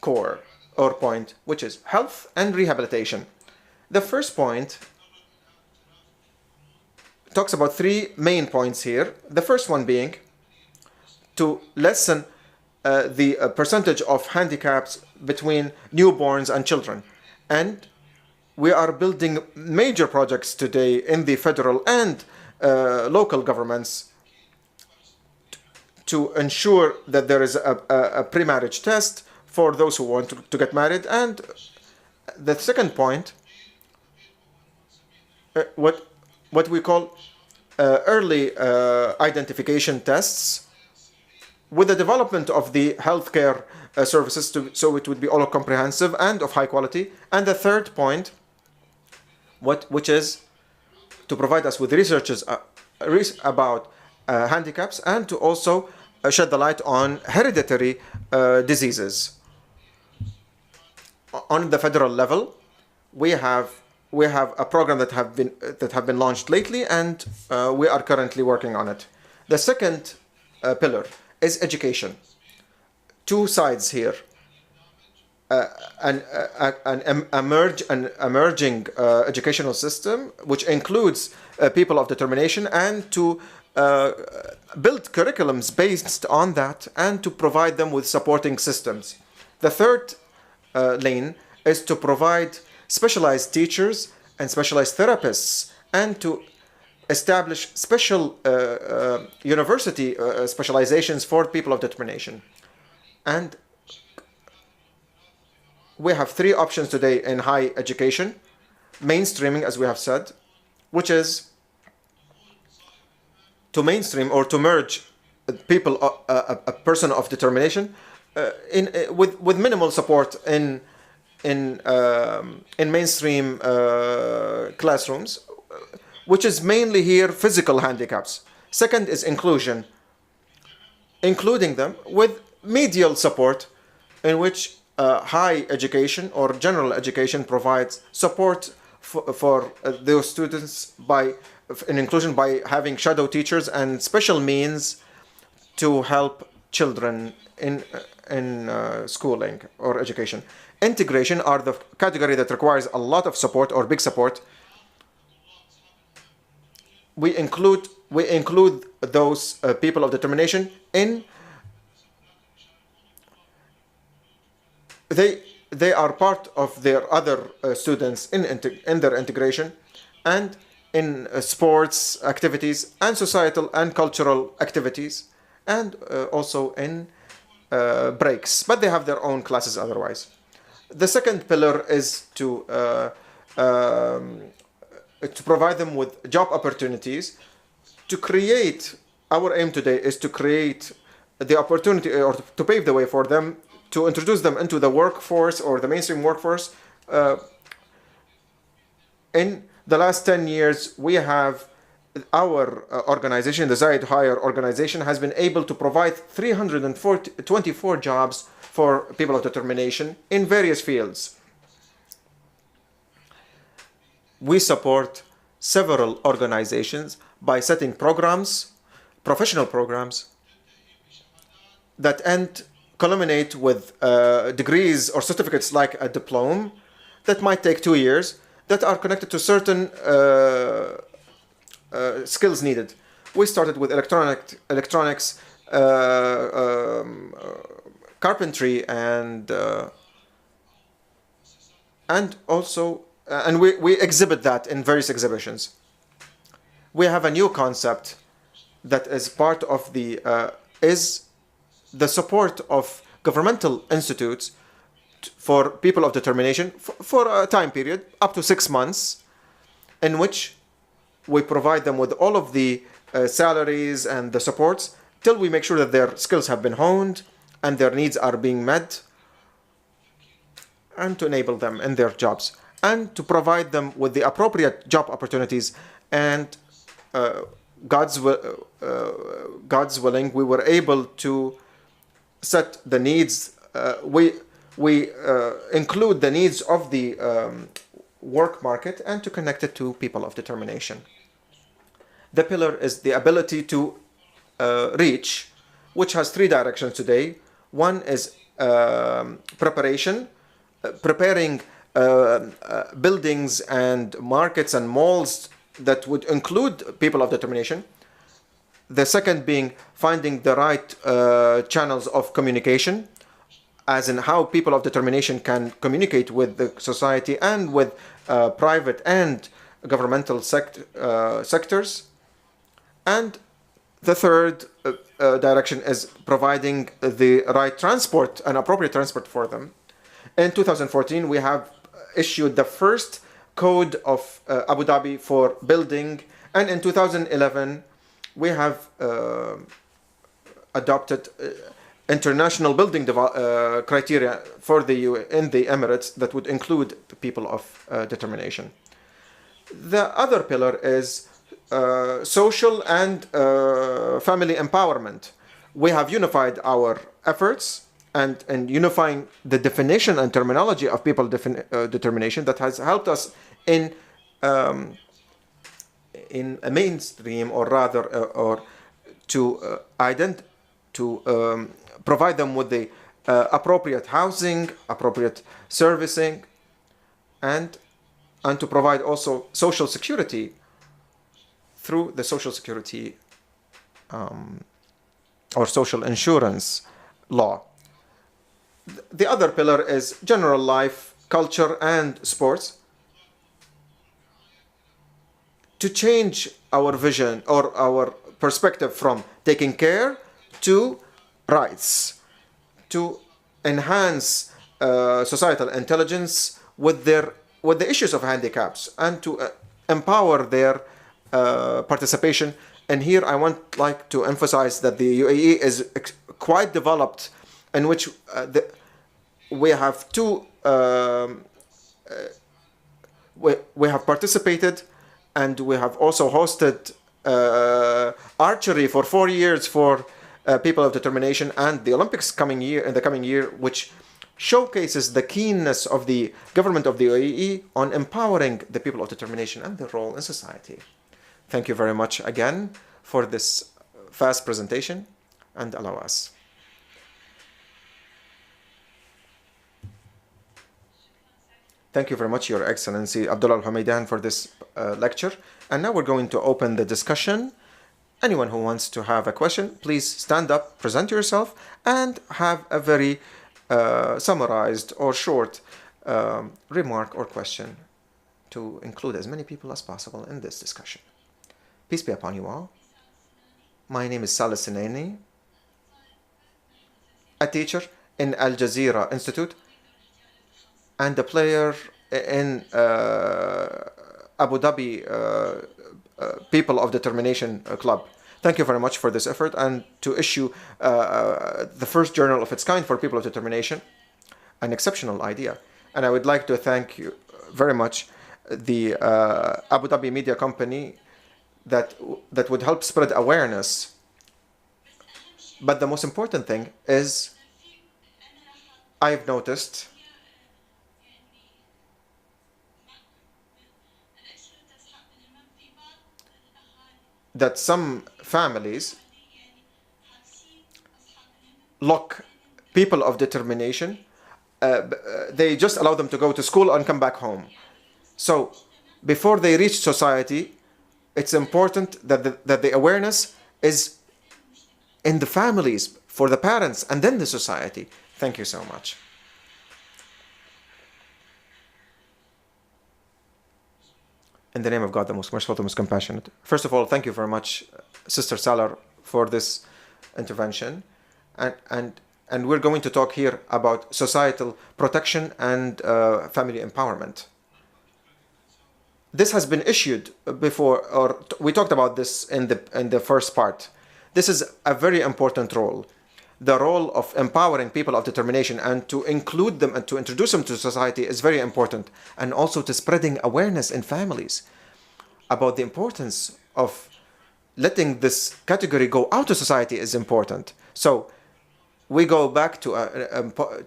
core or point, which is health and rehabilitation. The first point talks about 3 main points here. The first one being to lessen the percentage of handicaps between newborns and children. And we are building major projects today in the federal and local governments to ensure that there is a pre-marriage test for those who want to get married. And the second point, what we call early identification tests, with the development of the healthcare services so it would be all comprehensive and of high quality. And the third point, which is to provide us with researches about handicaps, and to also shed the light on hereditary diseases. On the federal level, we have a program that have been launched lately, and we are currently working on it. The second pillar is education. 2 sides here. An emerging educational system which includes people of determination, and to build curriculums based on that, and to provide them with supporting systems. The third lane is to provide specialized teachers and specialized therapists, and to establish special university specializations for people of determination. And we have 3 options today in high education. Mainstreaming, as we have said, which is to mainstream or to merge people, a person of determination, with minimal support in mainstream classrooms, which is mainly here physical handicaps. Second is inclusion, including them with medial support, in which high education or general education provides support for those students in inclusion by having shadow teachers and special means to help children in schooling or education. Integration are the category that requires a lot of support or big support. We include those people of determination in. They are part of their other students in their integration, and in sports activities and societal and cultural activities, and also in breaks, but they have their own classes otherwise. The second pillar is to provide them with job opportunities. To create, our aim today is to create the opportunity, or to pave the way for them, to introduce them into the workforce or the mainstream workforce. In the last 10 years, we have our organization, the Zayed Higher Organization, has been able to provide 324 jobs for people of determination in various fields. We support several organizations by setting programs, professional programs, that culminate with degrees or certificates like a diploma that might take 2 years, that are connected to certain skills needed. We started with electronics, carpentry, and also we exhibit that in various exhibitions. We have a new concept that is part of the support of governmental institutes for people of determination for a time period up to 6 months, in which we provide them with all of the salaries and the supports till we make sure that their skills have been honed and their needs are being met, and to enable them in their jobs and to provide them with the appropriate job opportunities. And God's willing, we were able to set the needs. We include the needs of the work market and to connect it to people of determination. The pillar is the ability to reach, which has 3 directions today. One is preparation, preparing buildings and markets and malls that would include people of determination. The second being finding the right channels of communication, as in how people of determination can communicate with the society and with private and governmental sectors. And the third direction is providing the right transport and appropriate transport for them. In 2014, we have issued the first code of Abu Dhabi for building, and in 2011 we have adopted international building criteria for in the Emirates that would include the people of determination. The other pillar is social and family empowerment. We have unified our efforts and unifying the definition and terminology of people determination that has helped us in a mainstream, or rather, or to provide them with the appropriate housing, appropriate servicing, and to provide also social security through the social security or social insurance law. The other pillar is general life, culture, and sports. To change our vision or our perspective from taking care to rights, to enhance societal intelligence with the issues of handicaps, and to empower their participation. And here I want to emphasize that the UAE is quite developed, in which we have we have participated, and we have also hosted archery for 4 years for people of determination, and the Olympics in the coming year, which showcases the keenness of the government of the UAE on empowering the people of determination and their role in society. Thank you very much again for this fast presentation, and allow us. Thank you very much, Your Excellency Abdullah Al-Humaidan, for this lecture. And now we're going to open the discussion. Anyone who wants to have a question, please stand up, present yourself, and have a very summarized or short remark or question to include as many people as possible in this discussion. Peace be upon you all. My name is Saleh Sinaini, a teacher in Al Jazeera Institute and a player in Abu Dhabi People of Determination Club. Thank you very much for this effort, and to issue the first journal of its kind for people of determination, an exceptional idea. And I would like to thank you very much the Abu Dhabi Media Company that would help spread awareness. But the most important thing is, I've noticed that some families lock people of determination. They just allow them to go to school and come back home. So before they reach society, it's important that the awareness is in the families, for the parents, and then the society. Thank you so much. In the name of God, the most merciful, the most compassionate. First of all, thank you very much, Sister Salar, for this intervention. And we're going to talk here about societal protection and family empowerment. This has been issued before, or we talked about this in the first part. This is a very important role. The role of empowering people of determination and to include them and to introduce them to society is very important. And also to spreading awareness in families about the importance of letting this category go out to society is important. So we go back to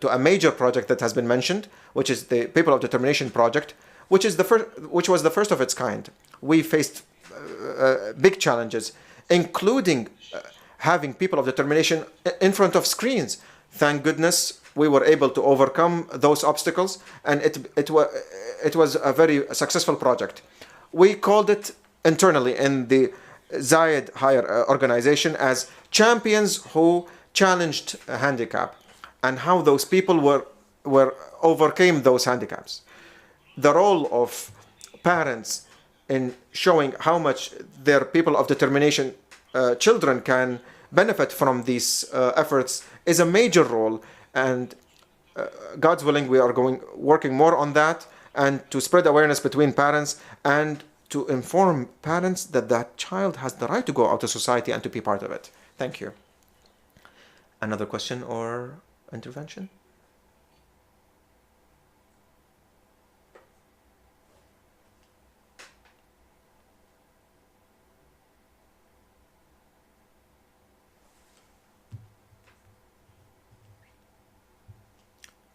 a major project that has been mentioned, which is the People of Determination Project, which was the first of its kind. We faced big challenges, including having people of determination in front of screens. Thank goodness we were able to overcome those obstacles, and it was a very successful project. We called it internally in the Zayed Higher organization as champions who challenged a handicap, and how those people were overcame those handicaps. The role of parents in showing how much their people of determination children can benefit from these efforts is a major role, and God's willing, we are working more on that, and to spread awareness between parents and to inform parents that that child has the right to go out to society and to be part of it. Thank you. Another question or intervention?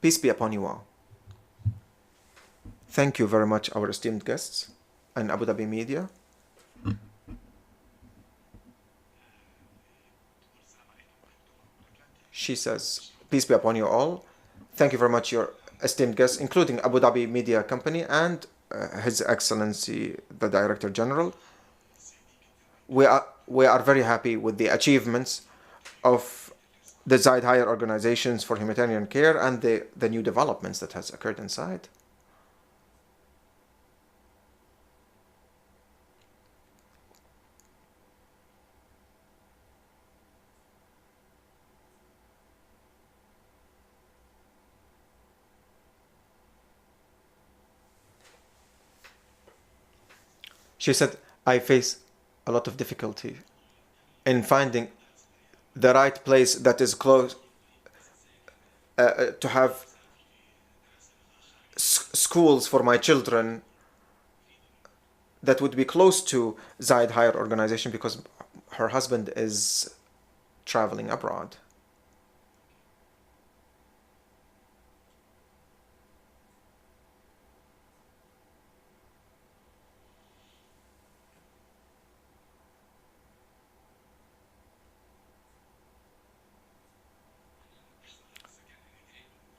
Peace be upon you all. Thank you very much, our esteemed guests and Abu Dhabi Media. She says, peace be upon you all. Thank you very much, your esteemed guests, including Abu Dhabi Media Company and His Excellency, the Director General. We are very happy with the achievements of the Zayed Higher Organizations for Humanitarian Care and the new developments that has occurred inside. She said, I face a lot of difficulty in finding the right place that is close to have schools for my children that would be close to Zayed Higher Organization, because her husband is traveling abroad.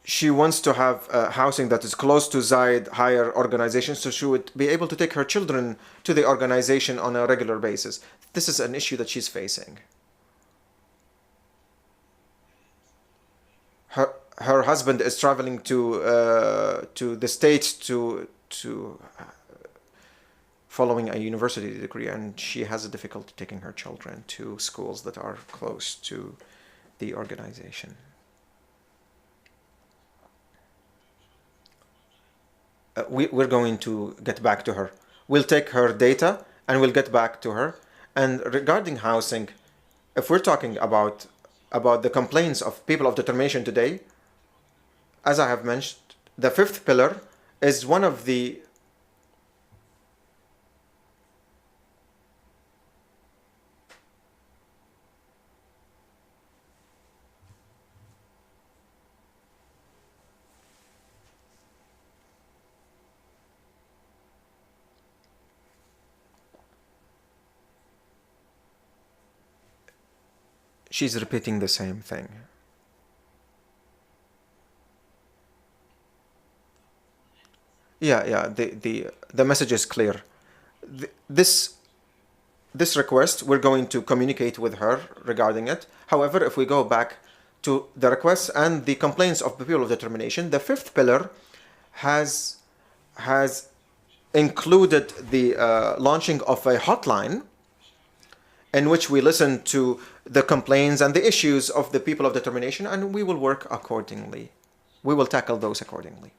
She wants to have housing that is close to Zayed Higher Organization, so she would be able to take her children to the organization on a regular basis. This is an issue that she's facing. Her husband is traveling to the States to following a university degree, and she has a difficulty taking her children to schools that are close to the organization. We're going to get back to her. We'll take her data and we'll get back to her. And regarding housing, if we're talking about the complaints of people of determination today, as I have mentioned, the fifth pillar is one of the She's repeating the same thing. Yeah, the message is clear. This request, we're going to communicate with her regarding it. However, if we go back to the requests and the complaints of the people of determination, the fifth pillar has included the launching of a hotline in which we listen to the complaints and the issues of the people of determination, and we will work accordingly. We will tackle those accordingly.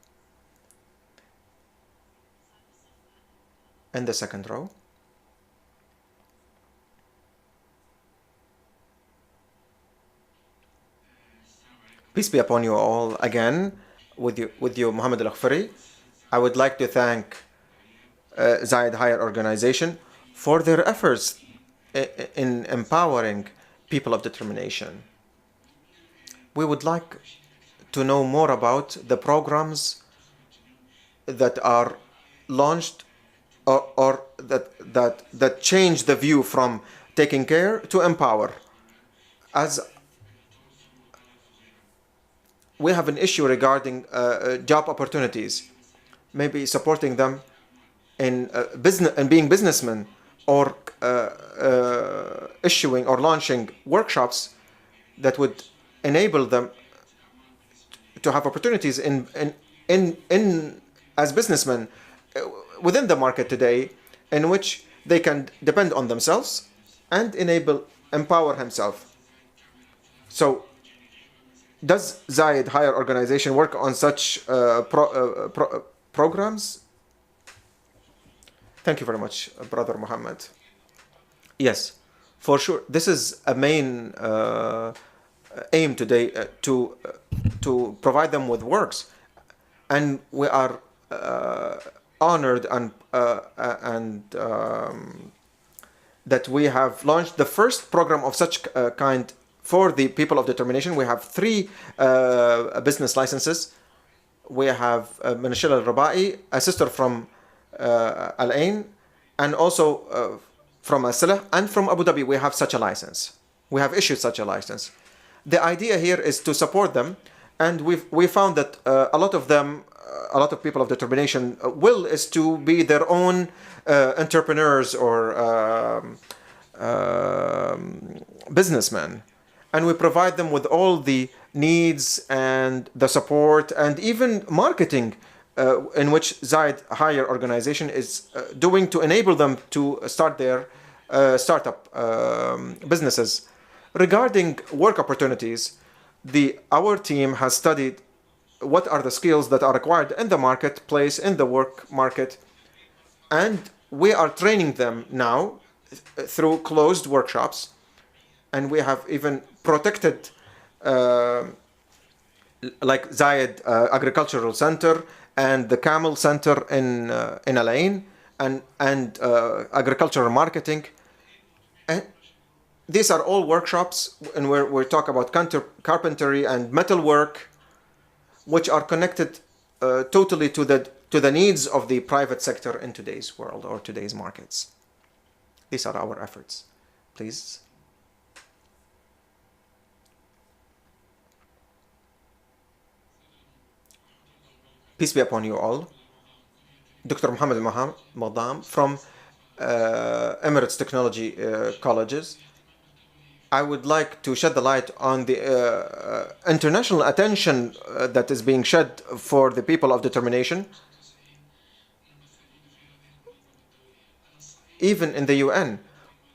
In the second row. Peace be upon you all again, with you Muhammad Al-Akhfari. I would like to thank Zayed Higher Organization for their efforts in empowering people of determination. We would like to know more about the programs that are launched or that change the view from taking care to empower. As we have an issue regarding job opportunities, maybe supporting them in business and being businessmen, or issuing or launching workshops that would enable them to have opportunities in as businessmen within the market today, in which they can depend on themselves and empower himself. So does Zayed Higher Organization work on such programs? Thank you very much, Brother Muhammad. Yes, for sure. This is a main aim today, to provide them with works, and we are honored and that we have launched the first program of such kind for the people of determination. We have 3 business licenses. We have Manashil Al-Rabai, a sister from Al Ain, and also from As-Salah, and from Abu Dhabi we have such a license. We have issued such a license. The idea here is to support them, and we found that a lot of them, a lot of people of determination will is to be their own entrepreneurs or businessmen, and we provide them with all the needs and the support and even marketing in which Zayed Higher Organization is doing to enable them to start their startup businesses. Regarding work opportunities, our team has studied what are the skills that are required in the marketplace, in the work market, and we are training them now through closed workshops, and we have even protected like Zayed Agricultural Center and the Camel Center in Al Ain, and agricultural marketing. And these are all workshops and where we talk about carpentry and metalwork, which are connected totally to the needs of the private sector in today's world or today's markets. These are our efforts. Please. Peace be upon you all. Dr. Muhammad Madam from Emirates Technology Colleges. I would like to shed the light on the international attention that is being shed for the people of determination. Even in the UN,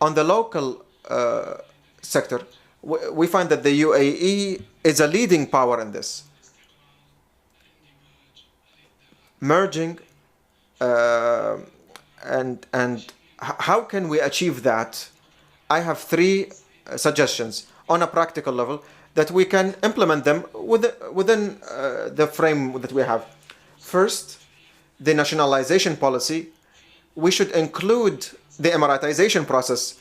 on the local sector, we find that the UAE is a leading power in this. Merging and how can we achieve that? I have 3 suggestions on a practical level that we can implement them within the frame that we have. First, the nationalization policy. We should include the Emiratization process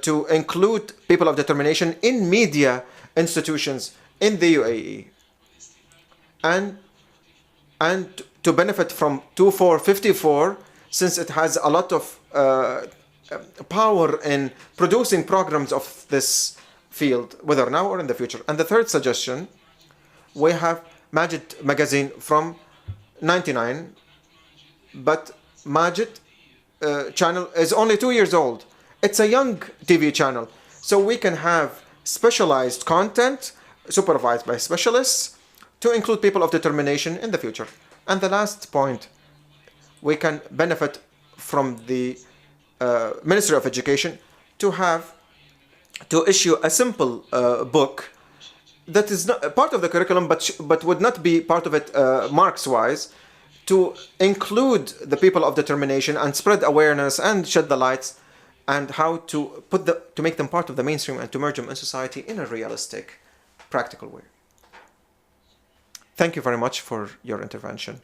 to include people of determination in media institutions in the UAE, and to benefit from 2454, since it has a lot of power in producing programs of this field, whether now or in the future. And the third suggestion, we have Majid magazine from 99, but Majid channel is only 2 years old. It's a young TV channel, so we can have specialized content supervised by specialists to include people of determination in the future. And the last point, we can benefit from the Ministry of Education to issue a simple book that is not part of the curriculum, but would not be part of it marks-wise, to include the people of determination and spread awareness and shed the lights and how to make them part of the mainstream and to merge them in society in a realistic, practical way. Thank you very much for your intervention.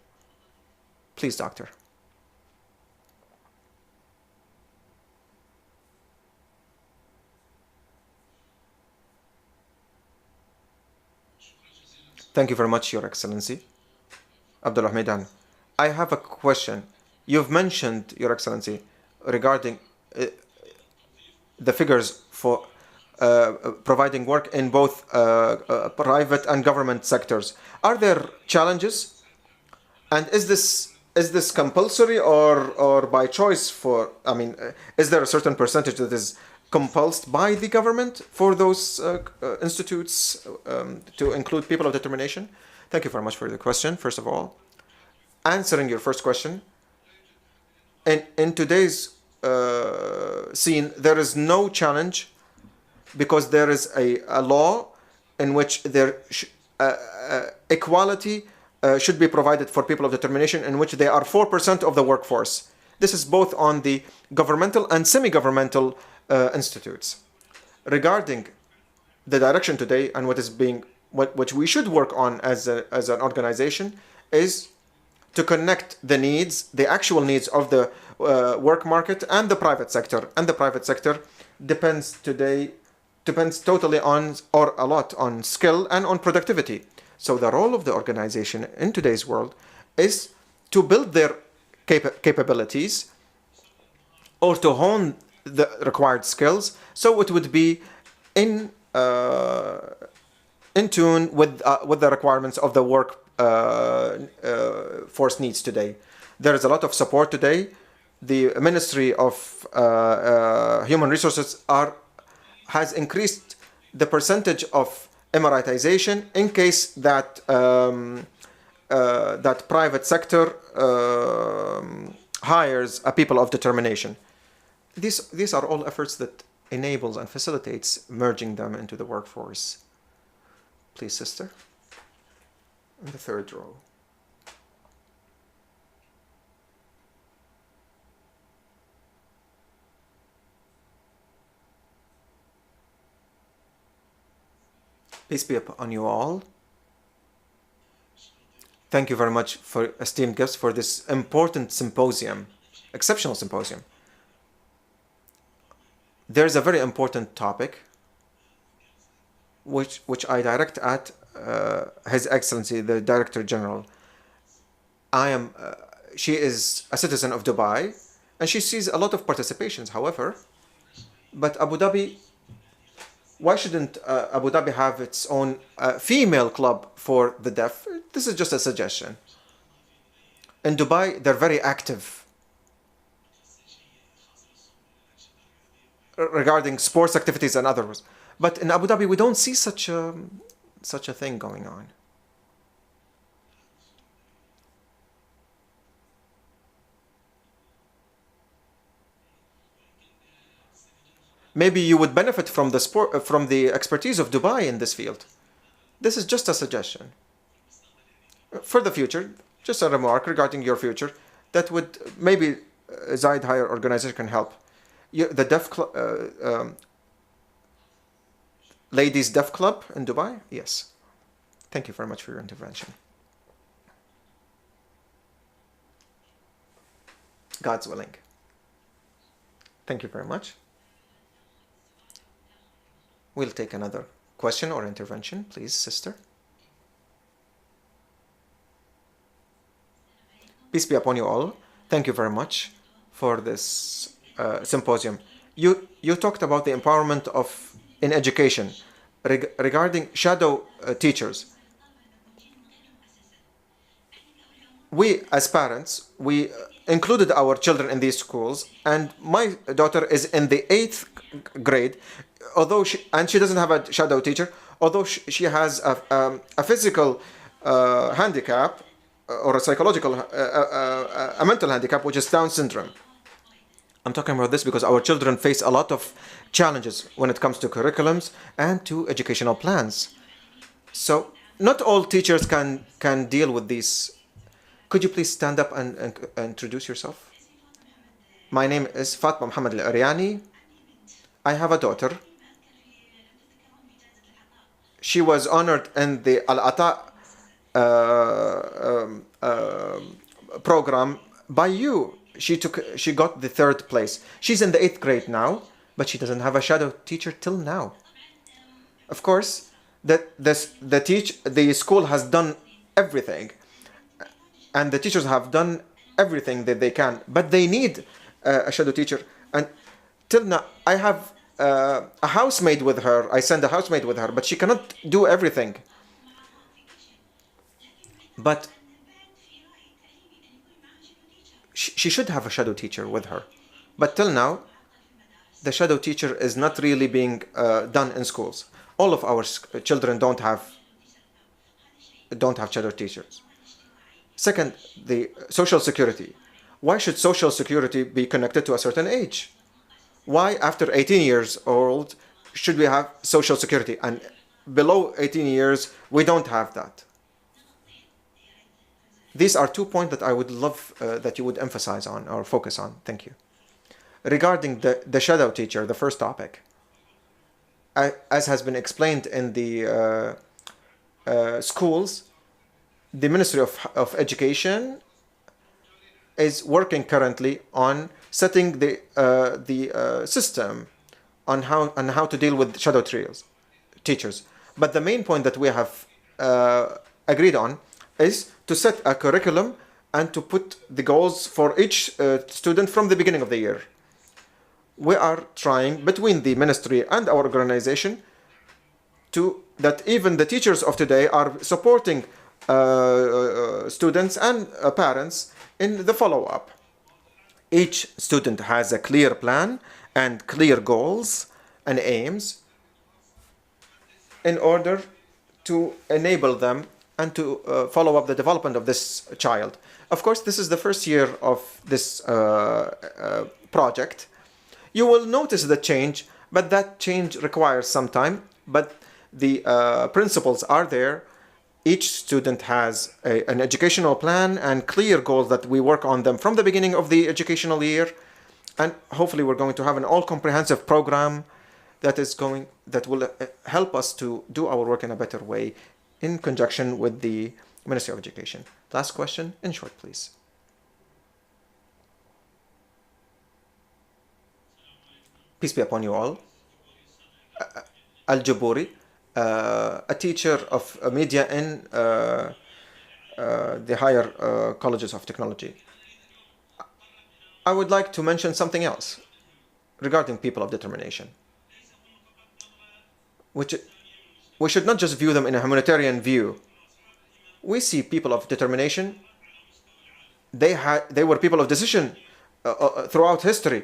Please, Doctor. Thank you very much, Your Excellency. Abdullah Maidan. I have a question. You've mentioned, Your Excellency, regarding the figures for providing work in both private and government sectors. Are there challenges? And is this compulsory or by choice for, I mean, is there a certain percentage that is compulsed by the government for those institutes to include people of determination? Thank you very much for the question, first of all. Answering your first question, in today's scene, there is no challenge because there is a law in which equality should be provided for people of determination, in which they are 4% of the workforce. This is both on the governmental and semi-governmental institutes. Regarding the direction today and what we should work on as an organization is to connect the needs, the actual needs of the work market and the private sector. And the private sector depends totally on, or a lot on, skill and on productivity. So the role of the organization in today's world is to build their capabilities or to hone the required skills so it would be in tune with the requirements of the work force needs today. There is a lot of support today. The Ministry of Human Resources has increased the percentage of Emiratization in case that that private sector hires a people of determination. These are all efforts that enables and facilitates merging them into the workforce. Please, sister. In the third row. Peace be upon you all. Thank you very much for esteemed guests for this important symposium, exceptional symposium. There's a very important topic which I direct at His Excellency, the Director General. She is a citizen of Dubai, and she sees a lot of participations, however. But Abu Dhabi, why shouldn't Abu Dhabi have its own female club for the deaf? This is just a suggestion. In Dubai, they're very active regarding sports activities and others. But in Abu Dhabi, we don't see such a thing going on. Maybe you would benefit from the expertise of Dubai in this field. This is just a suggestion. For the future, just a remark regarding your future, that would maybe Zaid Higher Organization can help. The Deaf Club, Ladies Deaf Club in Dubai? Yes. Thank you very much for your intervention. God's willing. Thank you very much. We'll take another question or intervention, please, sister. Peace be upon you all. Thank you very much for this symposium. You talked about the empowerment of in education regarding shadow teachers. We as parents, we included our children in these schools, and my daughter is in the 8th grade, although she doesn't have a shadow teacher, although she has a physical handicap or a psychological, a mental handicap, which is Down syndrome. I'm talking about this because our children face a lot of challenges when it comes to curriculums and to educational plans. So not all teachers can deal with these. Could you please stand up and introduce yourself? My name is Fatma Mohammed Al-Ariani. I have a daughter. She was honored in the Al-Ata program by you. She got the 3rd place. She's in the 8th grade now, but she doesn't have a shadow teacher till now. Of course, the school has done everything, and the teachers have done everything that they can, but they need a shadow teacher. And till now, I have a housemaid with her. I send a housemaid with her, but she cannot do everything. But she should have a shadow teacher with her. But till now, the shadow teacher is not really being done in schools. All of our children don't have shadow teachers. Second, the social security. Why should social security be connected to a certain age? Why, after 18 years old, should we have social security? And below 18 years, we don't have that. These are 2 points that I would love that you would emphasize on or focus on. Thank you. Regarding the shadow teacher, the first topic, as has been explained in the schools, the Ministry of Education is working currently on setting the system on how to deal with shadow teachers. But the main point that we have agreed on is to set a curriculum and to put the goals for each student from the beginning of the year. We are trying between the ministry and our organization that even the teachers of today are supporting students and parents in the follow-up. Each student has a clear plan and clear goals and aims in order to enable them and to follow up the development of this child. Of course, this is the first year of this project. You will notice the change, but that change requires some time. But the principles are there. Each student has an educational plan and clear goals that we work on them from the beginning of the educational year. And hopefully we're going to have an all-comprehensive program that will help us to do our work in a better way in conjunction with the Ministry of Education. Last question, in short, please. Peace be upon you all. Al-Jaburi, a teacher of media in the higher colleges of technology. I would like to mention something else regarding people of determination. We should not just view them in a humanitarian view. We see people of determination. They were people of decision throughout history.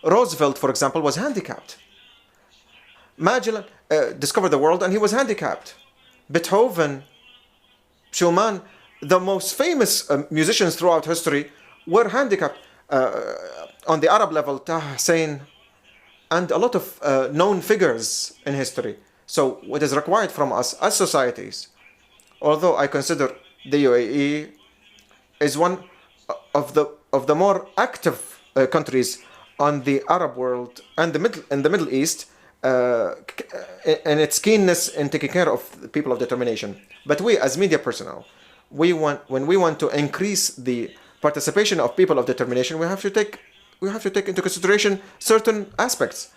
Roosevelt, for example, was handicapped. Magellan discovered the world and he was handicapped. Beethoven, Schumann, the most famous musicians throughout history were handicapped. On the Arab level, Taha Hussein, and a lot of known figures in history. So what is required from us as societies, although I consider the UAE is one of the more active countries on the Arab world and in the Middle East, and its keenness in taking care of the people of determination. But we, as media personnel, when we want to increase the participation of people of determination, we have to take into consideration certain aspects.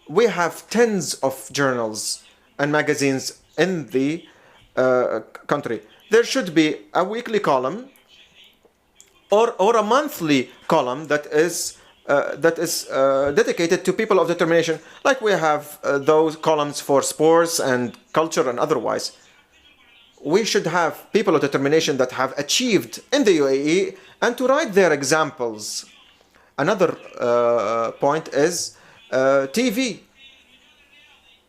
We have tens of journals and magazines in the country. There should be a weekly column or a monthly column that is that is dedicated to people of determination, like we have those columns for sports and culture and otherwise. We should have people of determination that have achieved in the UAE and to write their examples. Another point is TV.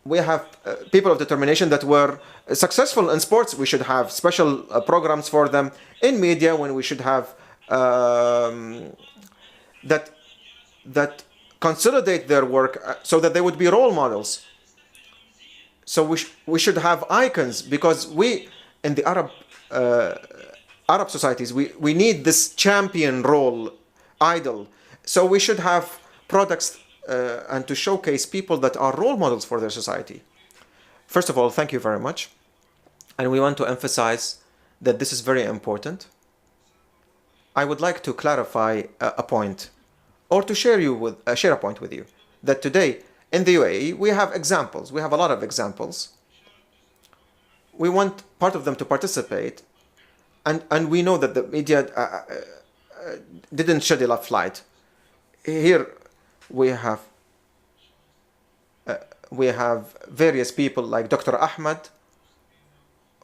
We have people of determination that were successful in sports. We should have special programs for them. In media, when we should have that consolidate their work so that they would be role models. So we should have icons, because we in the Arab societies we need this champion role, idol. So we should have products and to showcase people that are role models for their society. First of all, thank you very much, and we want to emphasize that this is very important. I would like to clarify a point, or to share a point with you, that today in the UAE we have examples. We have a lot of examples. We want part of them to participate, and we know that the media didn't shed enough light. Here we have various people like Dr. Ahmed,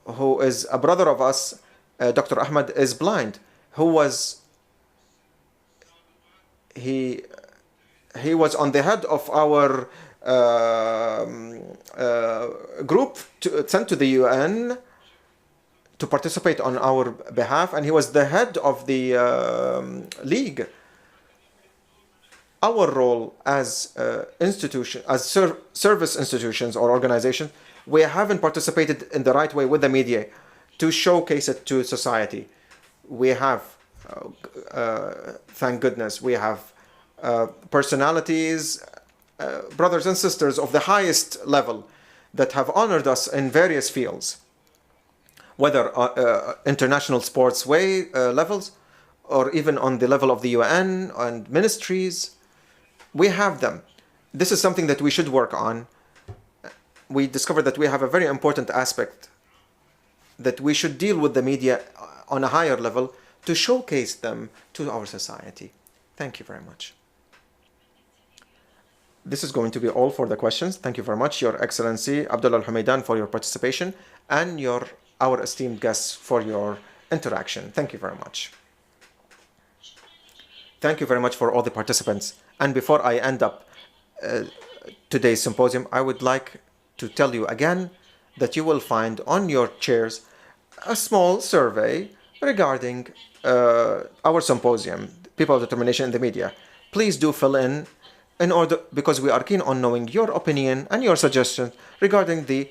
who is a brother of us. Dr. Ahmed is blind. He was on the head of our group sent to the UN to participate on our behalf, and he was the head of the league. Our role as service institutions or organizations, we haven't participated in the right way with the media to showcase it to society. We have, thank goodness, we have personalities, brothers and sisters of the highest level that have honored us in various fields, whether international sports levels, or even on the level of the UN and ministries. We have them. This is something that we should work on. We discovered that we have a very important aspect, that we should deal with the media on a higher level to showcase them to our society. Thank you very much. This is going to be all for the questions. Thank you very much, Your Excellency Abdullah Al-Humaidan, for your participation, and our esteemed guests for your interaction. Thank you very much. Thank you very much for all the participants. And before I end up today's symposium, I would like to tell you again that you will find on your chairs a small survey regarding our symposium, People of Determination in the Media. Please do fill in order, because we are keen on knowing your opinion and your suggestions regarding the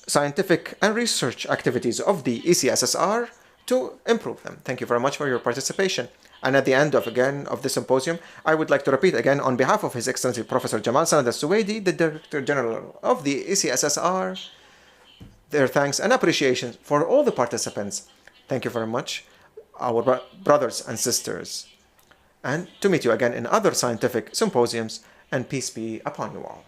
scientific and research activities of the ECSSR to improve them. Thank you very much for your participation. And at the end of the symposium, I would like to repeat again on behalf of His Excellency Professor Jamal Sanad Al-Suwaidi, the Director General of the ECSSR, their thanks and appreciation for all the participants. Thank you very much, our brothers and sisters. And to meet you again in other scientific symposiums, and peace be upon you all.